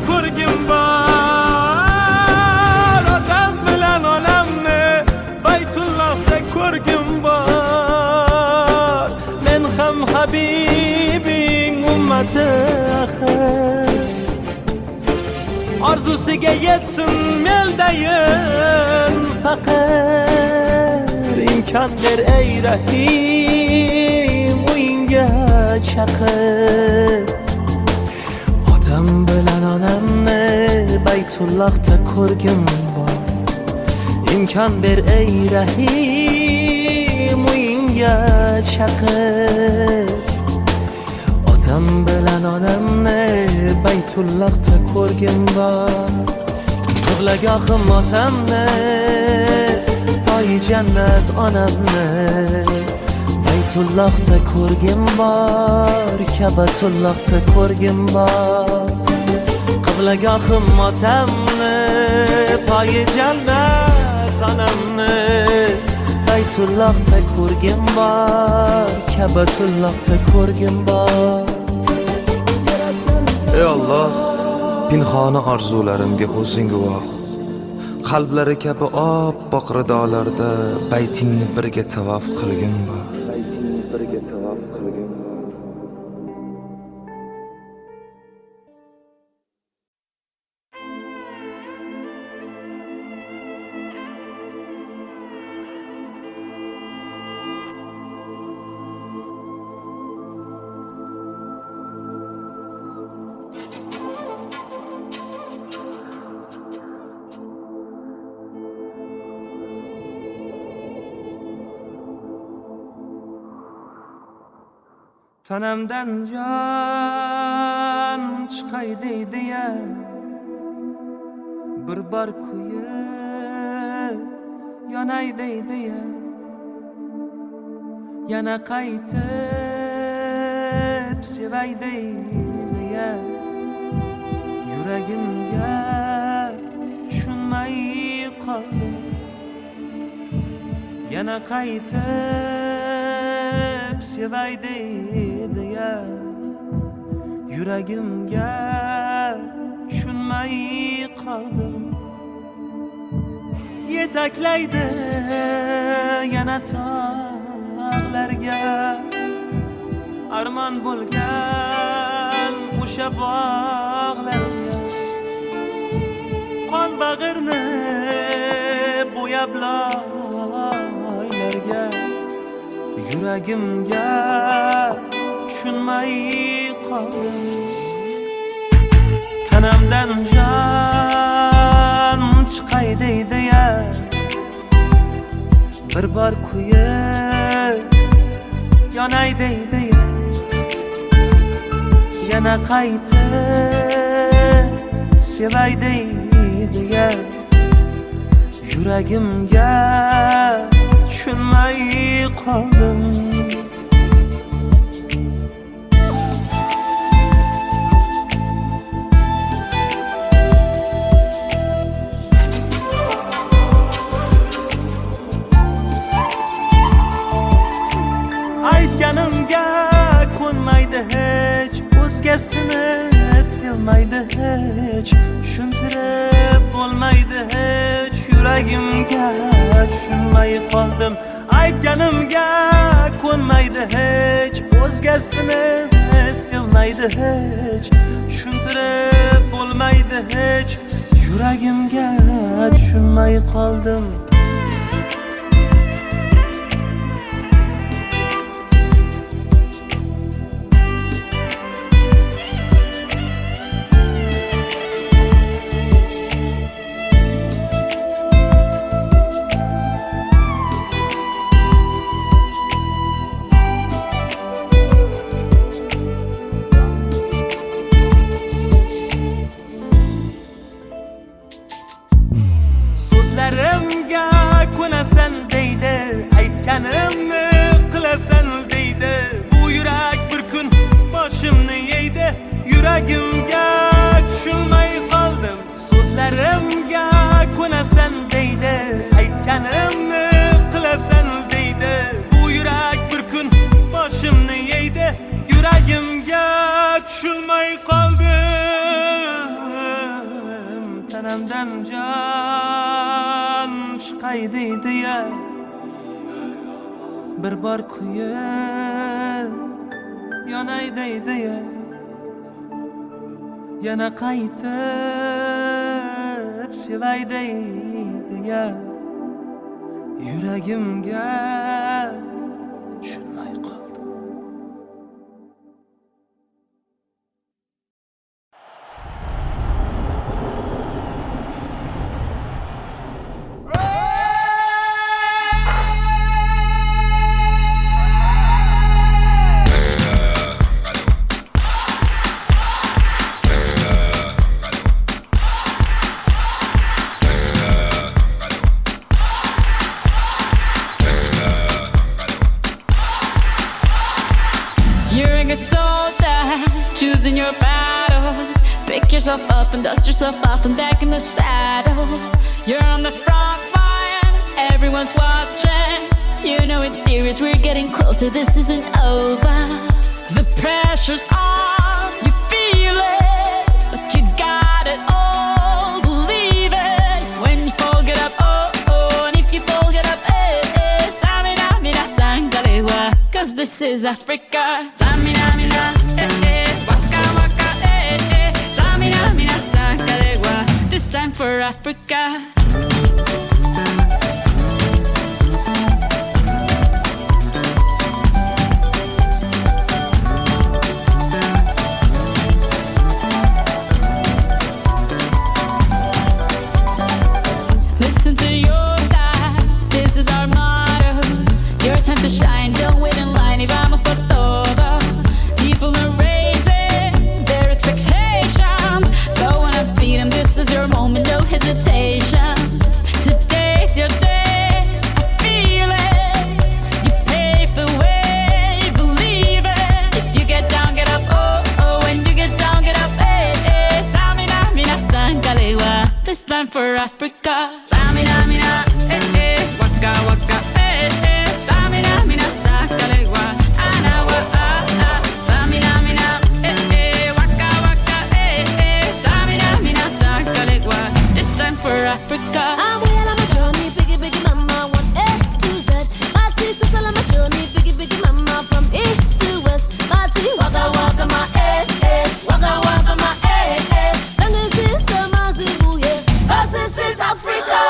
ko'rgim bor, otam bilan onamni Baytullohda ko'rgim bor. Men ham habibing ummati axir, orzusiga yetsin meldayin faqir. Imkon ber ey Rahim, uyingga chaqir, otam bilan onamni Baytullohda ko'rgim bor. Imkon ber ey Rahim, uyingga chaqir, otam bilan onamni Baytullohda ko'rgim bor. Qiblagohim otamni, poyi jannat onamni Baytullohda ko'rgim bor, Kabatullohda ko'rgim bor. Qiblagohim otamni, poyi jannat onamni Baytullohda ko'rgim bor, Kabatullohda ko'rgim bor. Ey Alloh, pinhona orzularimga o'zing guvoh. qalblari kabi oppoq ridolarda baytingni birga tavof qilgin bor. Tanamdan jon chiqay deydi-ya, bir bor kuyib yonay deydi-ya, yana qaytib sevay deydi-ya, yuragimga tushunmay qoldim, yana qaytib sevay deydi-ya, yuragimga tushunmay qoldim. Yetaklaydi yana tog'larga, armon bo'lgan o'sha bog'larga, qon bag'irni bo'yab loylarga, yuragimga tushunmay qoldim. Tanamdan jon chiqay deydi-ya, bir bor kuyib yonay deydi-ya, yana qaytib sevay deydi-ya, yuragimga tushunmay qoldim. Aytganimga ko'nmaydi hech, o'zgasini sevmaydi hech, tushuntirib bo'lmaydi hech, yuragimga tushunmay qoldim. Aytganimga ko'nmaydi hech, o'zgasini sevmaydi hech, tushuntirib bo'lmaydi hech, yuragimga tushunmay qoldim. So'zlarimga ko'nasan deydi, aytganimni qilasan deydi, bu yurak bir kun boshimni yeydi, yuragimga tushunmay qoldim. So'zlarimga ko'nasan deydi, aytganimni qilasan deydi, bu yurak bir kun boshimni yeydi, yuragimga tushunmay qoldim. Tanamdan jon chiqay deydi-ya, bir bor kuyib yonay deydi-ya, yana qaytib sevay deydi-ya, yuragimga tushunmay qoldim. Choosing your battles, pick yourself up and dust yourself off and back in the saddle. You're on the front line, everyone's watching. You know it's serious, we're getting closer, this isn't over. The pressure's on, you feel it, but you got it all, believe it. When you fall this is Africa. Samina, mina, waka, waka, Samina, mina, sakalegua. This time for Africa. Listen to your God, this is our motto. Your time to shine, don't wait in line y vamos por todo. People are raising their expectations. Go on and feed them, this is your moment, no hesitation. Today's your day, I feel it. You pave the way, believe it. If you get down, get up, oh, oh. When you get down, get up, eh, eh. Tamina, mina, sangalewa. This time for Africa. Samina, mina, waka, waka, Samina, mina, sakalegua. Anawa, Samina, mina, waka, waka, Samina, mina, sakalegua. This time for Africa. I'm well on my journey, biggie, biggie mama, 1 A to Z. My sisters all on my journey, biggie, biggie mama, from east to west. My tea, waka, waka, my waka, waka, my Sangin' since summer, Zimbabwe, yeah. 'Cause this is Africa.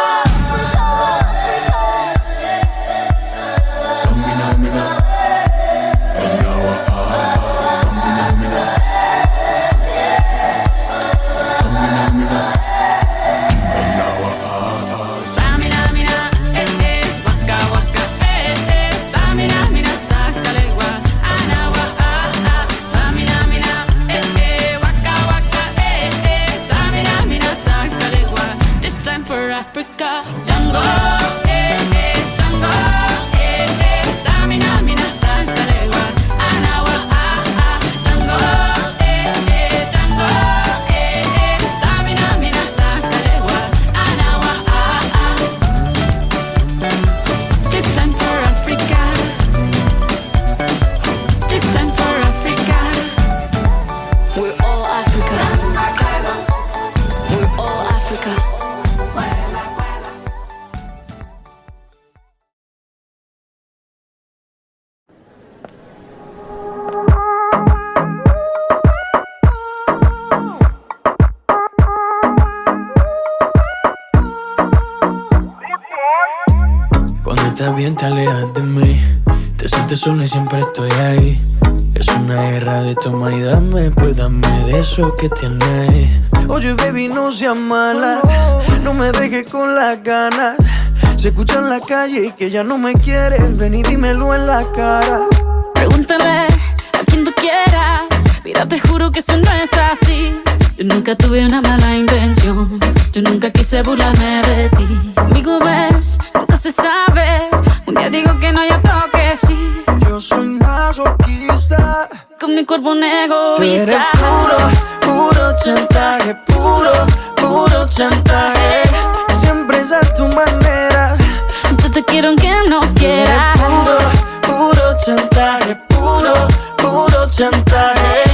Samina, mina, waka, waka, Samina, mina, sakalegua. Anawa, Samina, mina, waka, waka, Samina, mina, sakalegua. This time for Africa. Jungle, jungle, Samina, mina, sakalegua. Anawa, jungle, jungle, Samina, mina, sakalegua. Anawa, this time for Africa. This time for Africa. We're all Africa. We're all Africa. Cuando estás bien te alejas de mí. Te sientes sola y siempre estoy ahí. Es una guerra de toma y dame, pues dame de eso que tienes. Oye baby, no seas mala, no me dejes con las ganas. Se escucha en la calle y que ya no me quieres. Ven y dímelo en la cara. Pregúntale a quien tú quieras. Mira, te juro que eso no es así. Yo nunca tuve una mala intención. Yo nunca quise burlarme de ti. Conmigo ves, nunca se sabe. Un día digo que no, ya toque sí. Yo soy masoquista. Con mi cuerpo un Tú eres egoísta. puro, puro chantaje. Puro, puro chantaje. Siempre es a tu manera. Yo te quiero aunque no quieras. Puro, puro chantaje. Puro, puro chantaje.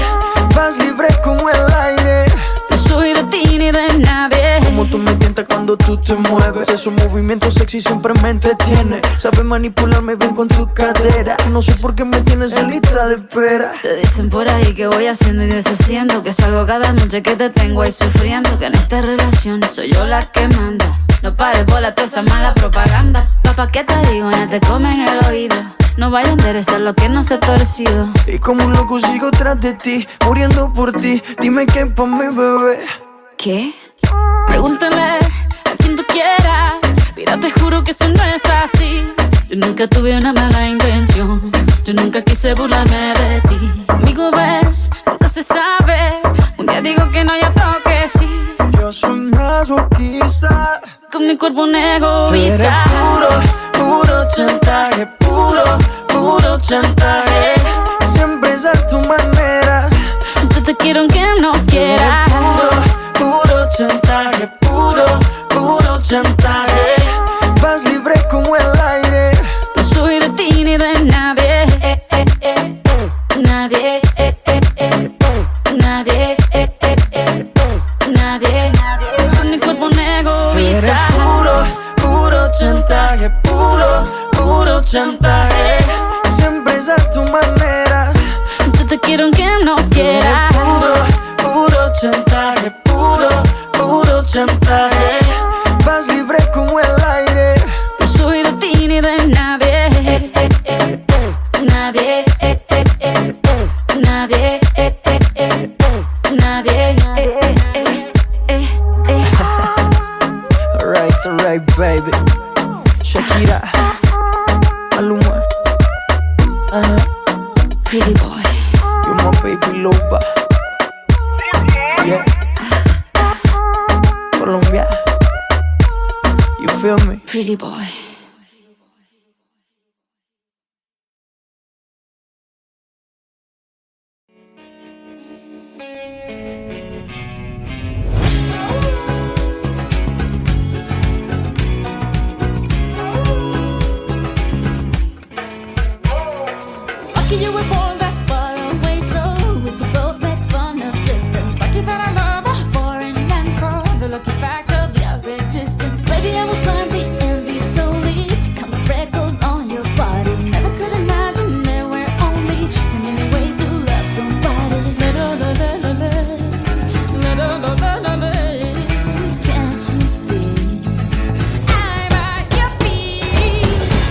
Vas libre como el aire. No soy de ti ni de nadie. Como tú me tientas cuando tú te mueves. Esos movimientos sexy siempre me entretiene. Sabes manipularme bien con tu cadera. No sé por qué me tienes en lista de espera. Te dicen por ahí que voy haciendo y deshaciendo, que salgo cada noche que te tengo ahí sufriendo, que en esta relación soy yo la que manda. No pares bola toda esa mala propaganda. Papá, ¿qué te digo? No te comen el oído. No vaya a enderezar lo que no se ha torcido. Y como un loco sigo tras de ti, muriendo por ti. Dime qué pa' mi bebé. ¿Qué? Pregúntale a quien tú quieras. Mira, te juro que eso no es así. Yo nunca tuve una mala intención. Yo nunca quise burlarme de ti. Conmigo ves, nunca se sabe. Un día digo que no, ya toque sí. Yo soy masoquista. Con mi cuerpo un Tú eres egoísta. puro, puro chantaje. Puro, puro chantaje. Siempre es a tu manera. Yo te quiero aunque no quieras. Puro, puro chantaje. Puro, puro chantaje. Vas libre como el aire. No soy de ti ni de nadie. Nadie. Nadie. Nadie. Con mi cuerpo un Tú eres egoísta. puro, puro chantaje. Puro, puro chantaje. Siempre es a tu manera. te quiero aunque no quieras. Puro chantaje, puro chantaje. Vas libre como el aire. No soy de ti ni de nadie. Nadie. Nadie. Nadie. Alright, baby. Shakira, Maluma, Pretty boy. you're my baby loba. Yeah. Colombia, you feel me? Pretty boy. Lucky you were born that far away, so we could both make fun of distance. Lucky that I love a foreign land for the lucky fact of your existence. Baby, I will climb the Andes solely to count the freckles on your body. Never could imagine there were only 10 million ways to love somebody. Can't you see? I'm at your feet.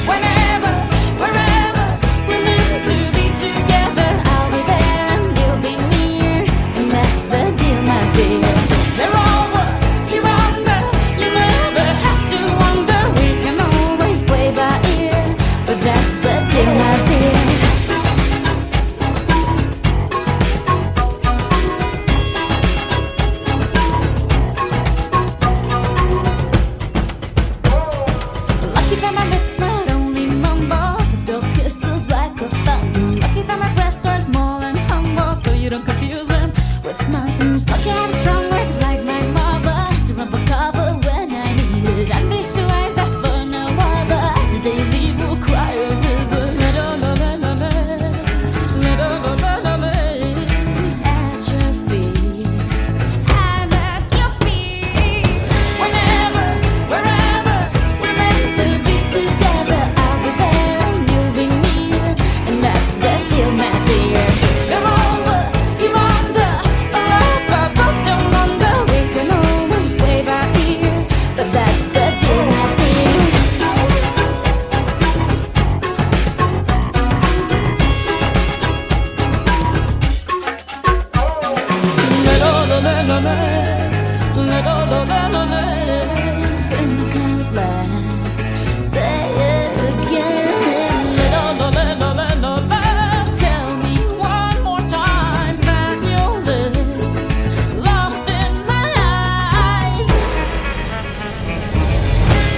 Whenever, wherever, we're meant to be together. I'll be there and you'll be near, and that's the deal, my dear. They're over, you're under. You never have to wonder. We can always play by ear, but that's the deal, my dear. Lucky that my lips not only mumble, they spill kisses like a fountain. Lucky that my breasts are small and humble, so you don't confuse them with mountains. Lucky I have strong words like my mother to run for cover when I need it. And these two eyes that for no other, the day you leave will cry a river. At your feet, I'm at your feet. Whenever, wherever, we're meant to be together. I'll be there and you'll be near, and that's the deal, my dear. You're over, you're under, up above, down under. We can always play by ear, but that's the deal, my dear. Think out loud, say it again. Tell me one more time that you'll live lost in my eyes.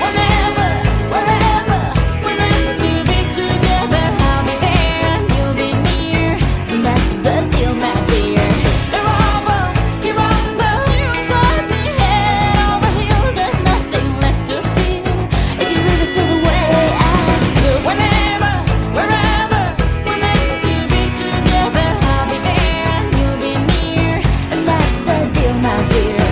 Whenever, wherever, we're meant to be together. I'll be there and you'll be near, and that's the deal, my dear. You're over, you're under, you got me head over heels. There's nothing left to feel if you really feel the way I feel. Whenever, wherever, we're meant to be together. I'll be there and you'll be near, and that's the deal, my dear.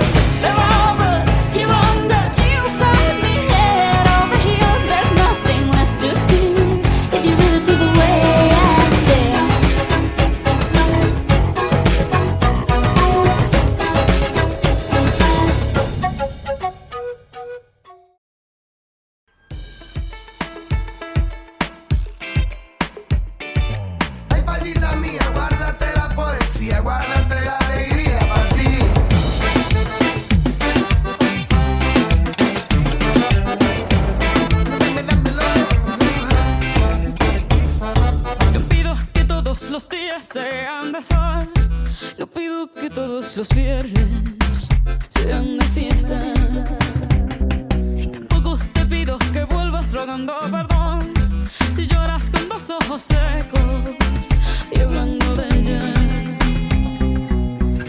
You're over, you're under, you got me head over heels. There's nothing left to feel if you really feel the way I feel. Ay, palita mía, guárdate la poesía, guárdate la alegría para ti. No pido que todos los días sean de sol. No pido que todos los viernes sean de fiesta. Y tampoco te pido que vuelvas rogando perdón si lloras con los ojos secos y hablando de ella.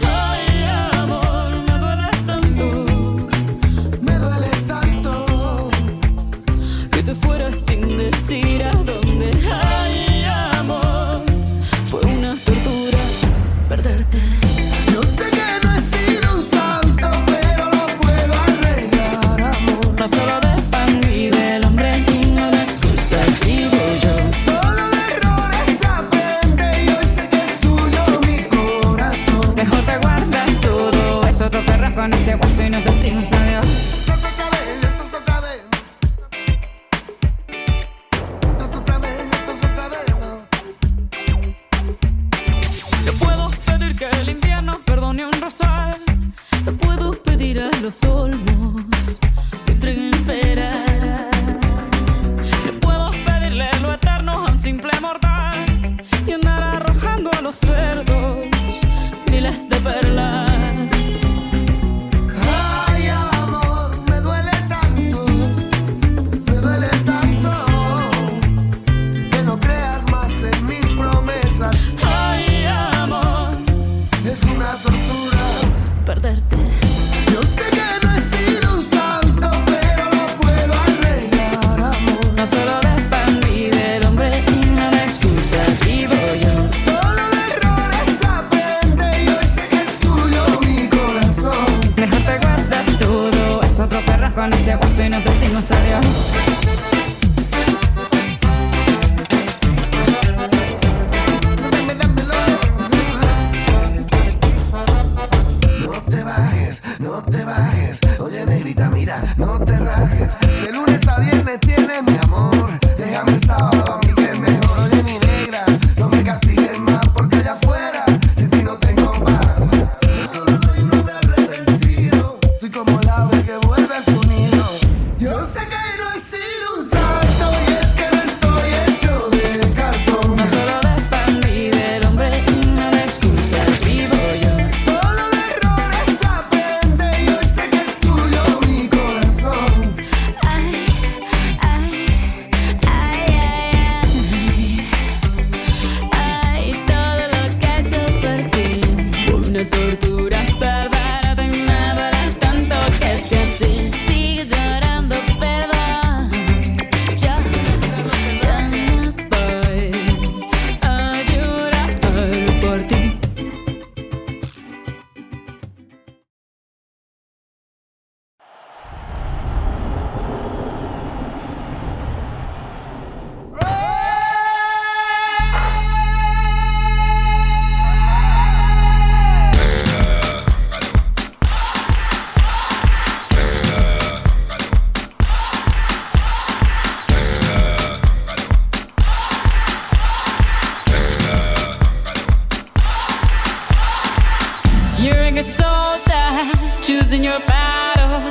Ay, amor, me duele tanto Me duele tanto que te fueras sin decir a dónde. Ay, amor, fue una tortura perderte. Yo sé que no he sido un santo, pero lo puedo arreglar, amor. No solo de pan vive el hombre y no de excusas vivo yo. Solo de errores aprende y hoy sé que es tuyo los olmos que entreguen esperar. No puedo pedirle lo eterno a un simple mortal y andar arrojando a los cerdos miles de perlas. Ay, amor, me duele tanto que no creas más en mis promesas. Ay, amor, Es una tortura. perderte. Yo sé que no he sido un santo, pero lo puedo arreglar, amor. No solo dependí del hombre y no de excusas vivo yo. Solo de errores aprende y hoy sé que es tuyo mi corazón. Mejor te guardas todo, es otro perro con ese guaso y nos decimos adiós. Dámelo. No te bajes. Oye, negrita, mira, no te rajes. De lunes a viernes tienes mi amor. Déjame el sábado a mí que es mejor. Oye, mi negra, no me castigues más porque allá afuera sin ti no tengo paz. Yo solo soy un hombre arrepentido. Soy como el ave que vuelve a su nido. Yo sé que no he sido un santo y es que no estoy hecho de cartón. No solo dependí del hombre y no de excusas vivo yo. Solo de errores aprende y hoy sé que es tuyo mi corazón. Ay, ay, ay, ay, ay, todo lo que he hecho por ti fue una tortura bárbara, te me duele tanto que si así sigue llorando, perdón. Yo no voy a llorar por ti. You're a good soldier, choosing your battle.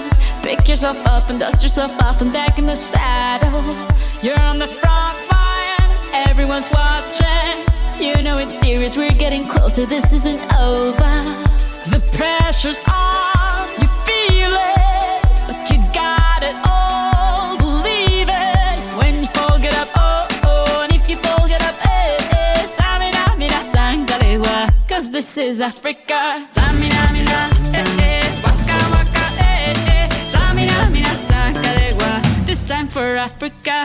Pick yourself up and dust yourself off and back in the saddle. You're on the front line, everyone's watching. You know it's serious, we're getting closer, this isn't over. The pressure's on, you feel it, but you got it all, believe it. When you fall, get up, oh, oh, and if you fall, get up, eh, eh. Samina, mina, sangalewa, 'cause this is Africa. Samina, mina, eh, eh, waka, waka, eh, eh. Samina, mina, sangalewa, this time for Africa.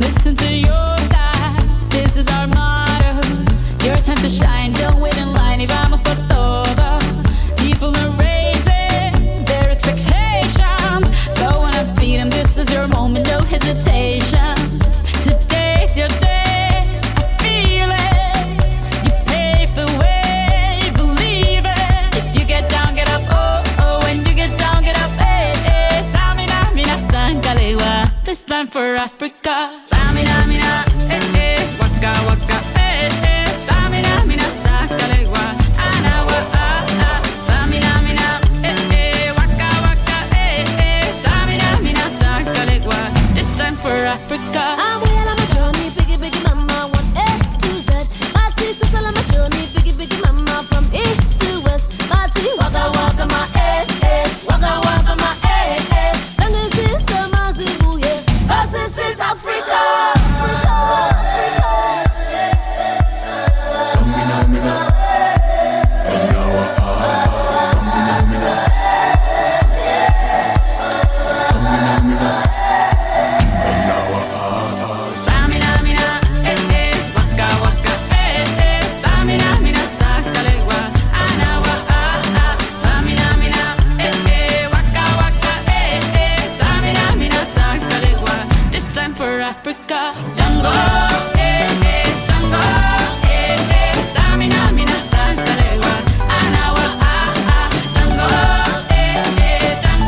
Listen to your dad, this is our motto. Your time to shine, don't wait in line y vamos por todo. People are raising their expectations. Go on and feed them, this is your moment, no hesitation. Today's your day, I feel it. You pave the way, believe it. If you get down, get up, oh, oh. When you get down, get up, eh, eh. Tamina, mina, sangalewa, this time for Africa. Tamina, mina, eh, eh. Waka, waka, eh, eh. Tamina, mina, sangalewa, anawa, ah, ah. Tamina, mina, eh, eh. Waka, waka, eh, eh. Tamina, mina, sangalewa, this time for Africa. I'm well on my journey, biggie, biggie, mama, 1A to Z. My sister's all on my journey, biggie, biggie, mama, from east to west. My tea, waka, waka, my waka, waka, my Sang this is a Mazibu, yeah, 'cause this is Africa. Samina, mina, eh, eh. Waka, waka, eh, eh. Samina, mina, sangalewa, anawa, ah, ah. Samina, mina, eh, eh. Waka, waka, eh, eh. Samina, mina, sangalewa, this time for Africa. Jungle, eh, eh. Jungle, eh, eh. Samina, mina, sangalewa, anawa, ah, ah. Jungle, eh, eh. Jungle,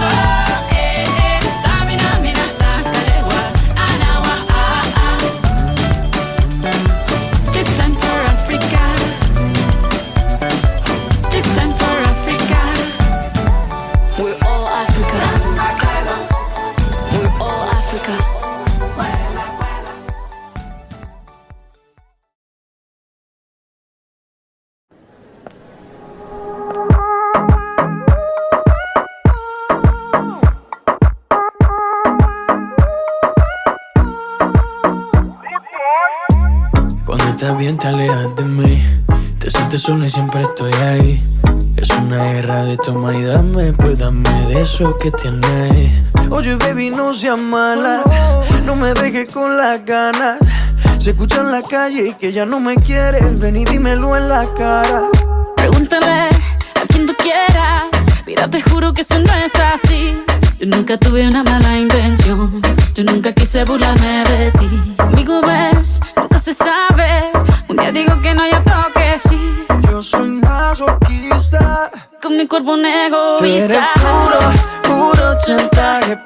estás bien te alejas de mí. Te sientes sola y siempre estoy ahí. Es una guerra de toma y dame, pues dame de eso que tienes. Oye baby, no seas mala, no me dejes con las ganas. Se escucha en la calle y que ya no me quieres. Ven y dímelo en la cara. Pregúntale a quien tú quieras. Mira, te juro que eso no es así. Yo nunca tuve una mala intención. Yo nunca quise burlarme de ti. Conmigo ves, nunca se sabe. Un día digo que no, ya toque sí. Yo soy masoquista. Con mi cuerpo un Tú eres egoísta. puro chantaje.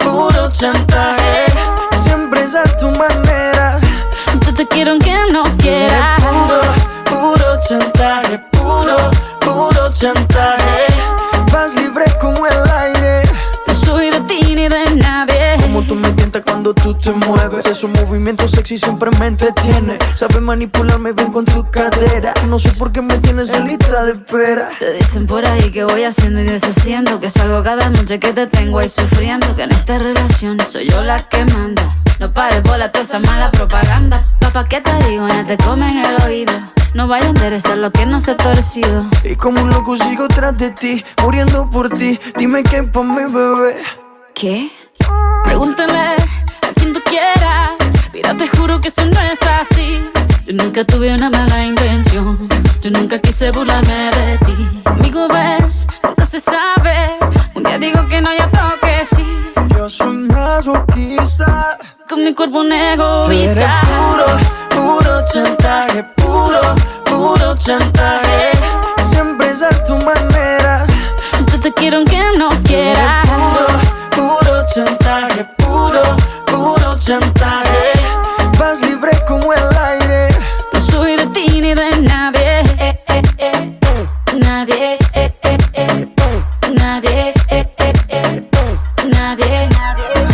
Puro chantaje. Siempre es a tu manera. Yo te quiero aunque no quieras. Puro chantaje. Puro chantaje. Vas libre como el aire. No soy de ti ni de nadie. Como tú me tientas cuando tú te mueves. Esos movimientos sexy siempre me entretiene. Sabes manipularme bien con tu cadera. No sé por qué me tienes en lista de espera. Te dicen por ahí que voy haciendo y deshaciendo, que salgo cada noche que te tengo ahí sufriendo, que en esta relación soy yo la que manda. No pares bola toda esa mala propaganda. Papá, ¿qué te digo? No te comen el oído. No vaya a enderezar lo que no se ha torcido. Y como un loco sigo tras de ti, muriendo por ti. Dime qué pa' mi bebé. ¿Qué? Pregúntale a quien tú quieras. Mira, te juro que eso no es así. Yo nunca tuve una mala intención. Yo nunca quise burlarme de ti. Conmigo ves, nunca se sabe. Un día digo que no, ya toque sí. Yo soy masoquista. Con mi cuerpo un Tú eres egoísta. puro chantaje. Puro chantaje. Siempre es a tu manera. Yo te quiero aunque no quieras. Puro chantaje. Puro chantaje. Vas libre como el aire. No soy de ti ni de nadie. Nadie. Nadie. Nadie.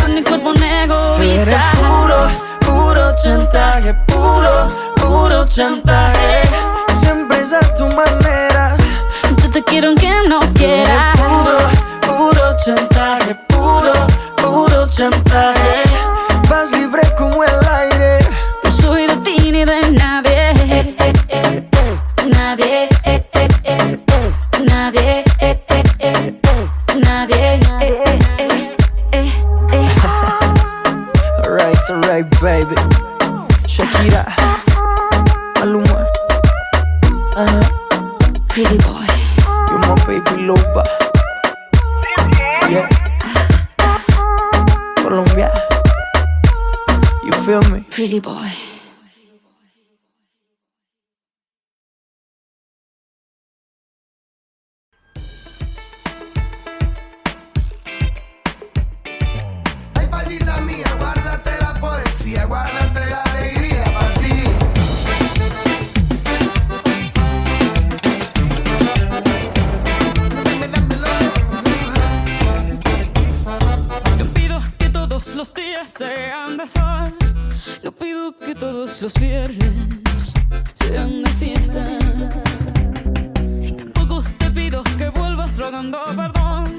Con mi cuerpo un Tú eres egoísta. puro chantaje. Puro chantaje. Siempre es a tu manera. Yo te quiero aunque no quieras. Puro chantaje. Puro chantaje. Vas libre como el aire. No soy de ti ni de nadie. Nadie. Nadie. Nadie. Alright, baby. Shakira, Maluma, Pretty boy. you're my baby loba. Yeah. Colombia, you feel me? Pretty boy. Ay, palita mía, guárdate la poesía, guárdate la alegría para ti. No pido que todos los días sean de sol. No pido que todos los viernes sean de fiesta. Y tampoco te pido que vuelvas rogando perdón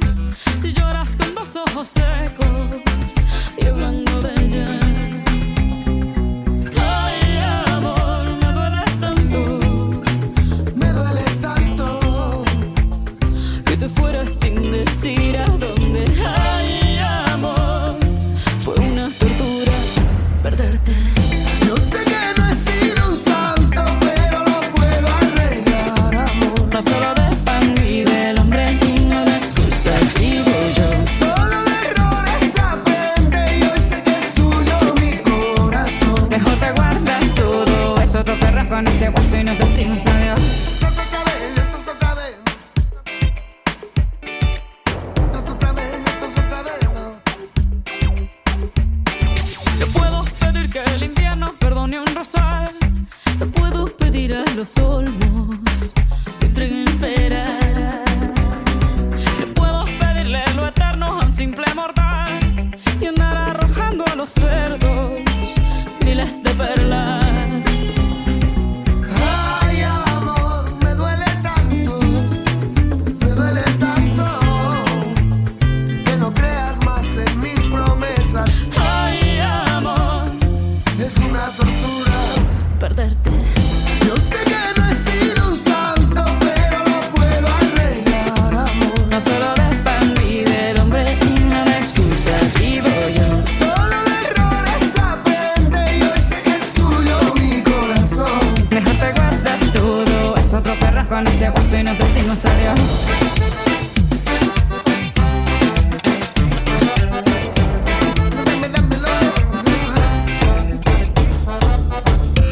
si lloras con los ojos secos y hablando de ella. Ay, amor, me duele tanto Me duele tanto. que te fueras sin decir a dónde. Ay, amor, fue una tortura perderte. Yo sé que no he sido un santo, pero lo puedo arreglar, amor. No solo de pan vive el hombre y no de excusas vivo yo. Solo de errores aprende y hoy sé que es tuyo mi corazón. Mejor te guardas todo eso, te perras con ese hueso y nos decimos adiós. Esto es otra vez, esto es otra vez. Esto es otra vez, esto es otra vez. Te puedo pedir que el invierno perdone un rosal. Te puedo pedir a los olmos que entreguen peras. Te puedo pedirle lo eterno a un simple mortal y andar arrojando a los cerdos miles de perlas. Ay, amor, me duele tanto que no creas más en mis promesas. Ay, amor, Es una tortura. perderte. con ese guaso y nos decimos adiós.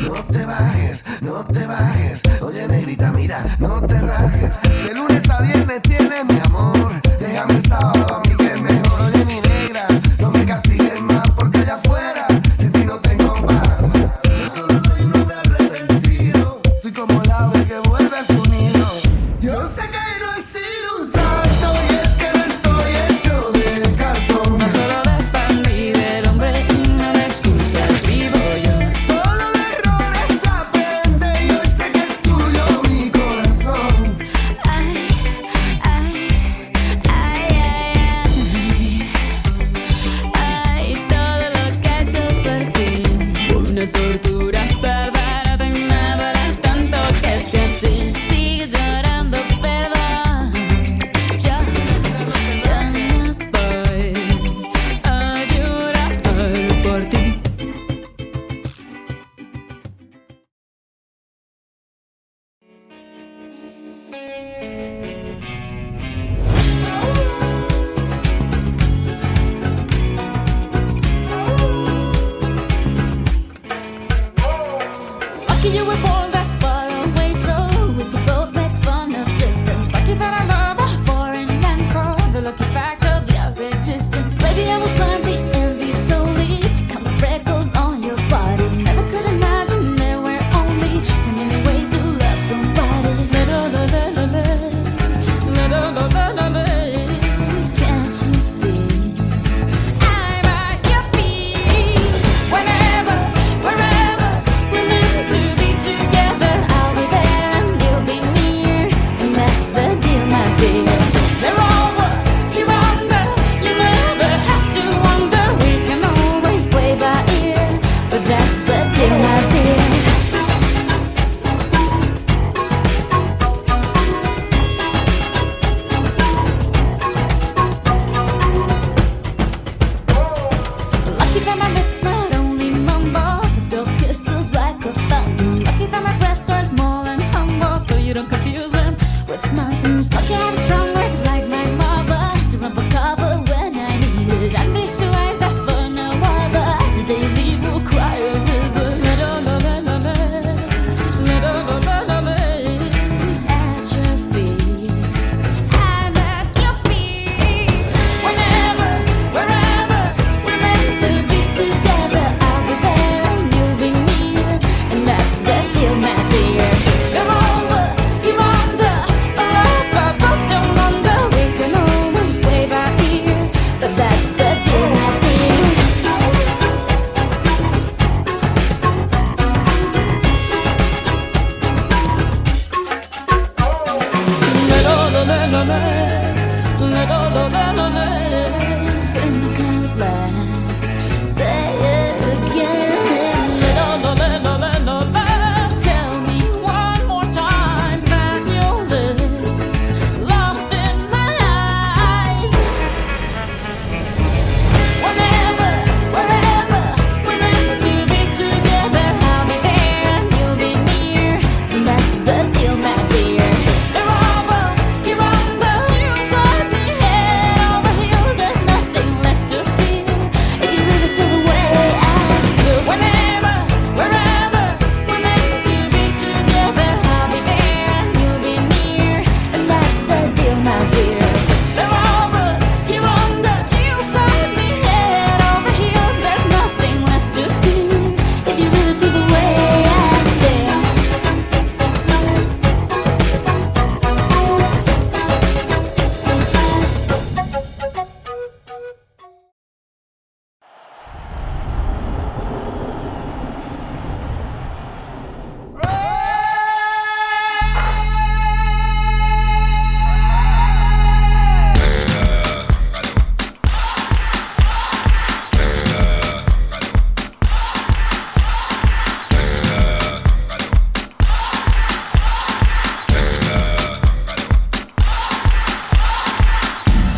No te bajes, no te bajes. Oye, negrita, mira, no te rajes. De lunes a viernes tienes mi amor. Déjame el sábado, a mí que es mejor. Oye, mi negra, no me castigues más porque allá afuera sin ti no tengo paz. Yo solo soy un hombre arrepentido. Soy como el ave que vuelve a su nido. Yo sé que no he sido un santo y es que no estoy hecho de cartón. No solo de pan vive el hombre, no de excusas vivo yo. Solo de errores aprende y hoy sé que es tuyo mi corazón. Ay, ay, ay, ay, ay, todo lo que he hecho por ti. Fue una tortura perder, me duele tanto que sea así. Sigue llorando, perdón. Yo no voy a llorar por ti. Lucky you were born that far away, so we could both make fun of distance. Lucky that I love a foreign land for the lucky fact of your existence. Baby, I will climb the Andes solely to count the freckles on your body. Never could imagine there were only 10 million ways to love somebody. Can't you see? I'm at your feet. Whenever, wherever we're meant to be together, I'll be there and you'll be near, and that's the deal, my dear. They're over, you're under, you never have to wonder. We can always play by ear, but that's the deal, my dear. Lucky that my lips not only mumble, they spill kisses like a fountain. Lucky that my breasts are small and humble, so you don't confuse them with mountains. Lucky I have strong words like my mother to run for cover when I need it. And these two eyes that for no other, the day you leave will cry a river. At your feet, I'm at your feet. Whenever, wherever we're meant to be together, I'll be there and you'll be near, and that's the deal, my dear. You're over, you're under, up above, down under. We can always play by ear, but that's the deal, my dear. Think out loud, say it again. Tell me one more time that you'll live lost in my eyes. Whenever, wherever we're meant to be together, I'll be there and you'll be near, and that's the deal, my dear. They're over, you're under, you got me head over heels. There's nothing left to feel if you really feel the way I feel. Whenever, wherever we're meant to be together, I'll be there and you'll be near, and that's the deal, my dear. They're over, you're under, you got me head over heels. There's nothing left to feel if you really feel the way I feel.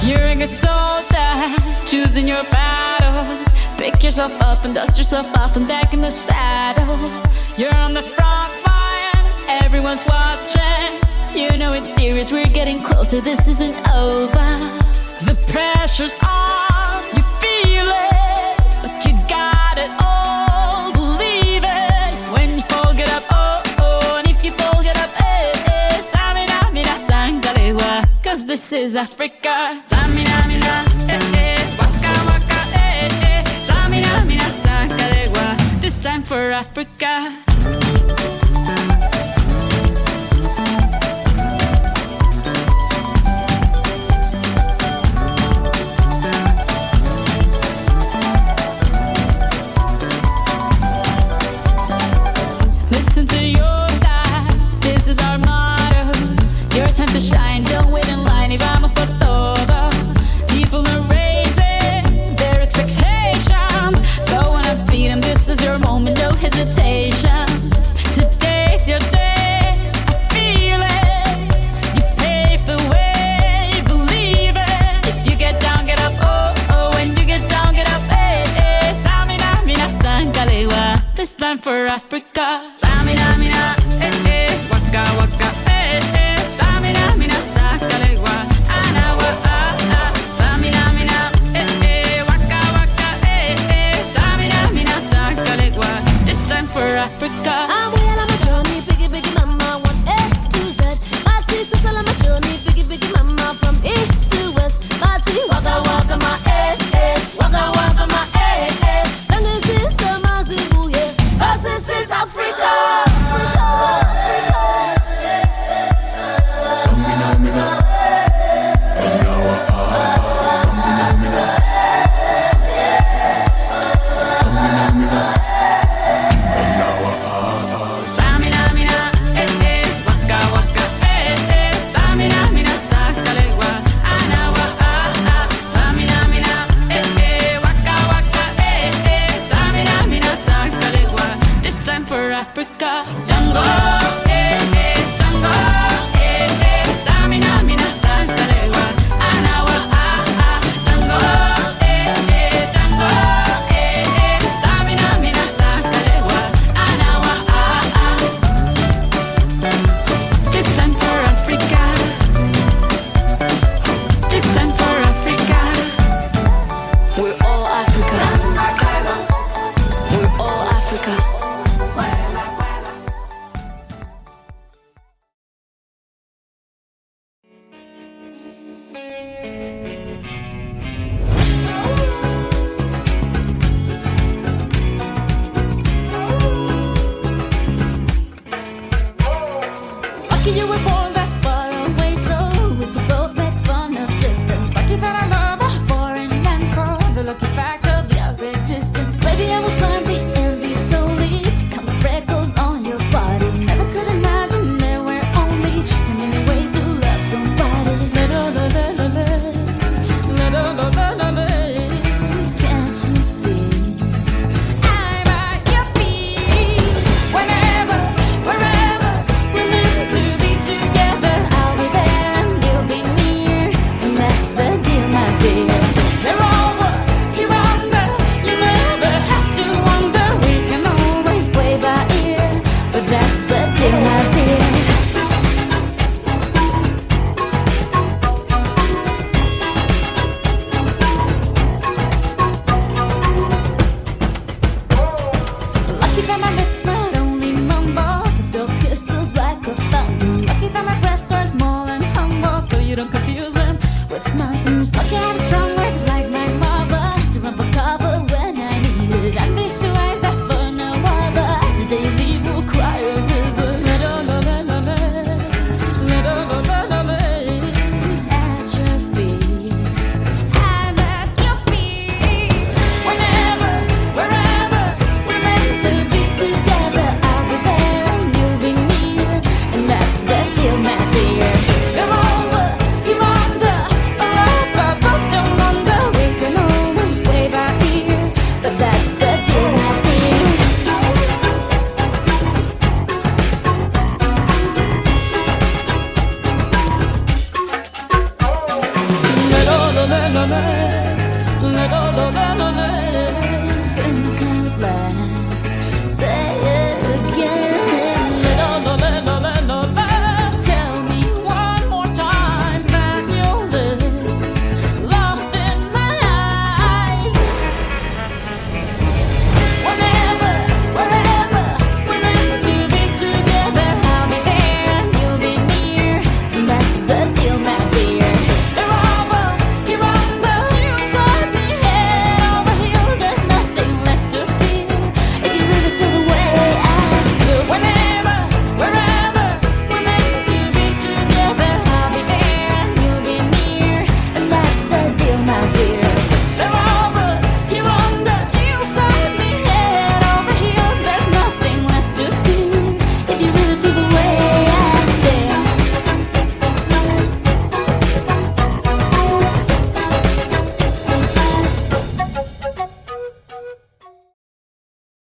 You're a good soldier, choosing your battles. Pick yourself up and dust yourself off and back in the saddle. You're on the front line, everyone's watching. You know it's serious, we're getting closer, this isn't over. The pressure's on, you feel it, but you got it all, believe it. When you fall, get up, oh, oh, and if you fall, get up, eh, eh. Samina, mina, sangalewa, cause this is Africa. Samina, mina, eh, eh, waka, waka, eh, eh. Samina, mina, sangalewa, this time for Africa. Listen to your dad, this is our motto. Your time to shine, don't wait in line y vamos por todo. People are raising their expectations. Go on and feed them, this is your moment, no hesitation. Today's your day, I feel it. You pave the way, believe it. If you get down, get up, oh, oh. When you get down, get up, eh, eh. Samina, mina, sangalewa, this time for Africa. Samina, mina, eh, eh. Waka, waka, eh, eh. Samina, mina, sangalewa, anawa, ah, ah. Samina, mina, eh, eh. Waka, waka, eh, eh. Samina, mina, sangalewa, this time for Africa. I'm well on my journey, biggie, biggie mama, 1 A to Z. My sisters all on my journey, biggie, biggie mama, from east to west. My tea, waka, waka, my eh, eh. Waka, waka, my eh, eh. Singing since summer, Zimbabwe, yeah. 'Cause this is Africa. Samina, mina, eh, eh. Waka, waka, eh, eh. Samina, mina, sangalewa, anawa, ah, ah. Samina, mina, eh, eh. Waka, waka, eh, eh. Samina, mina, sangalewa, this time for Africa. Jungle.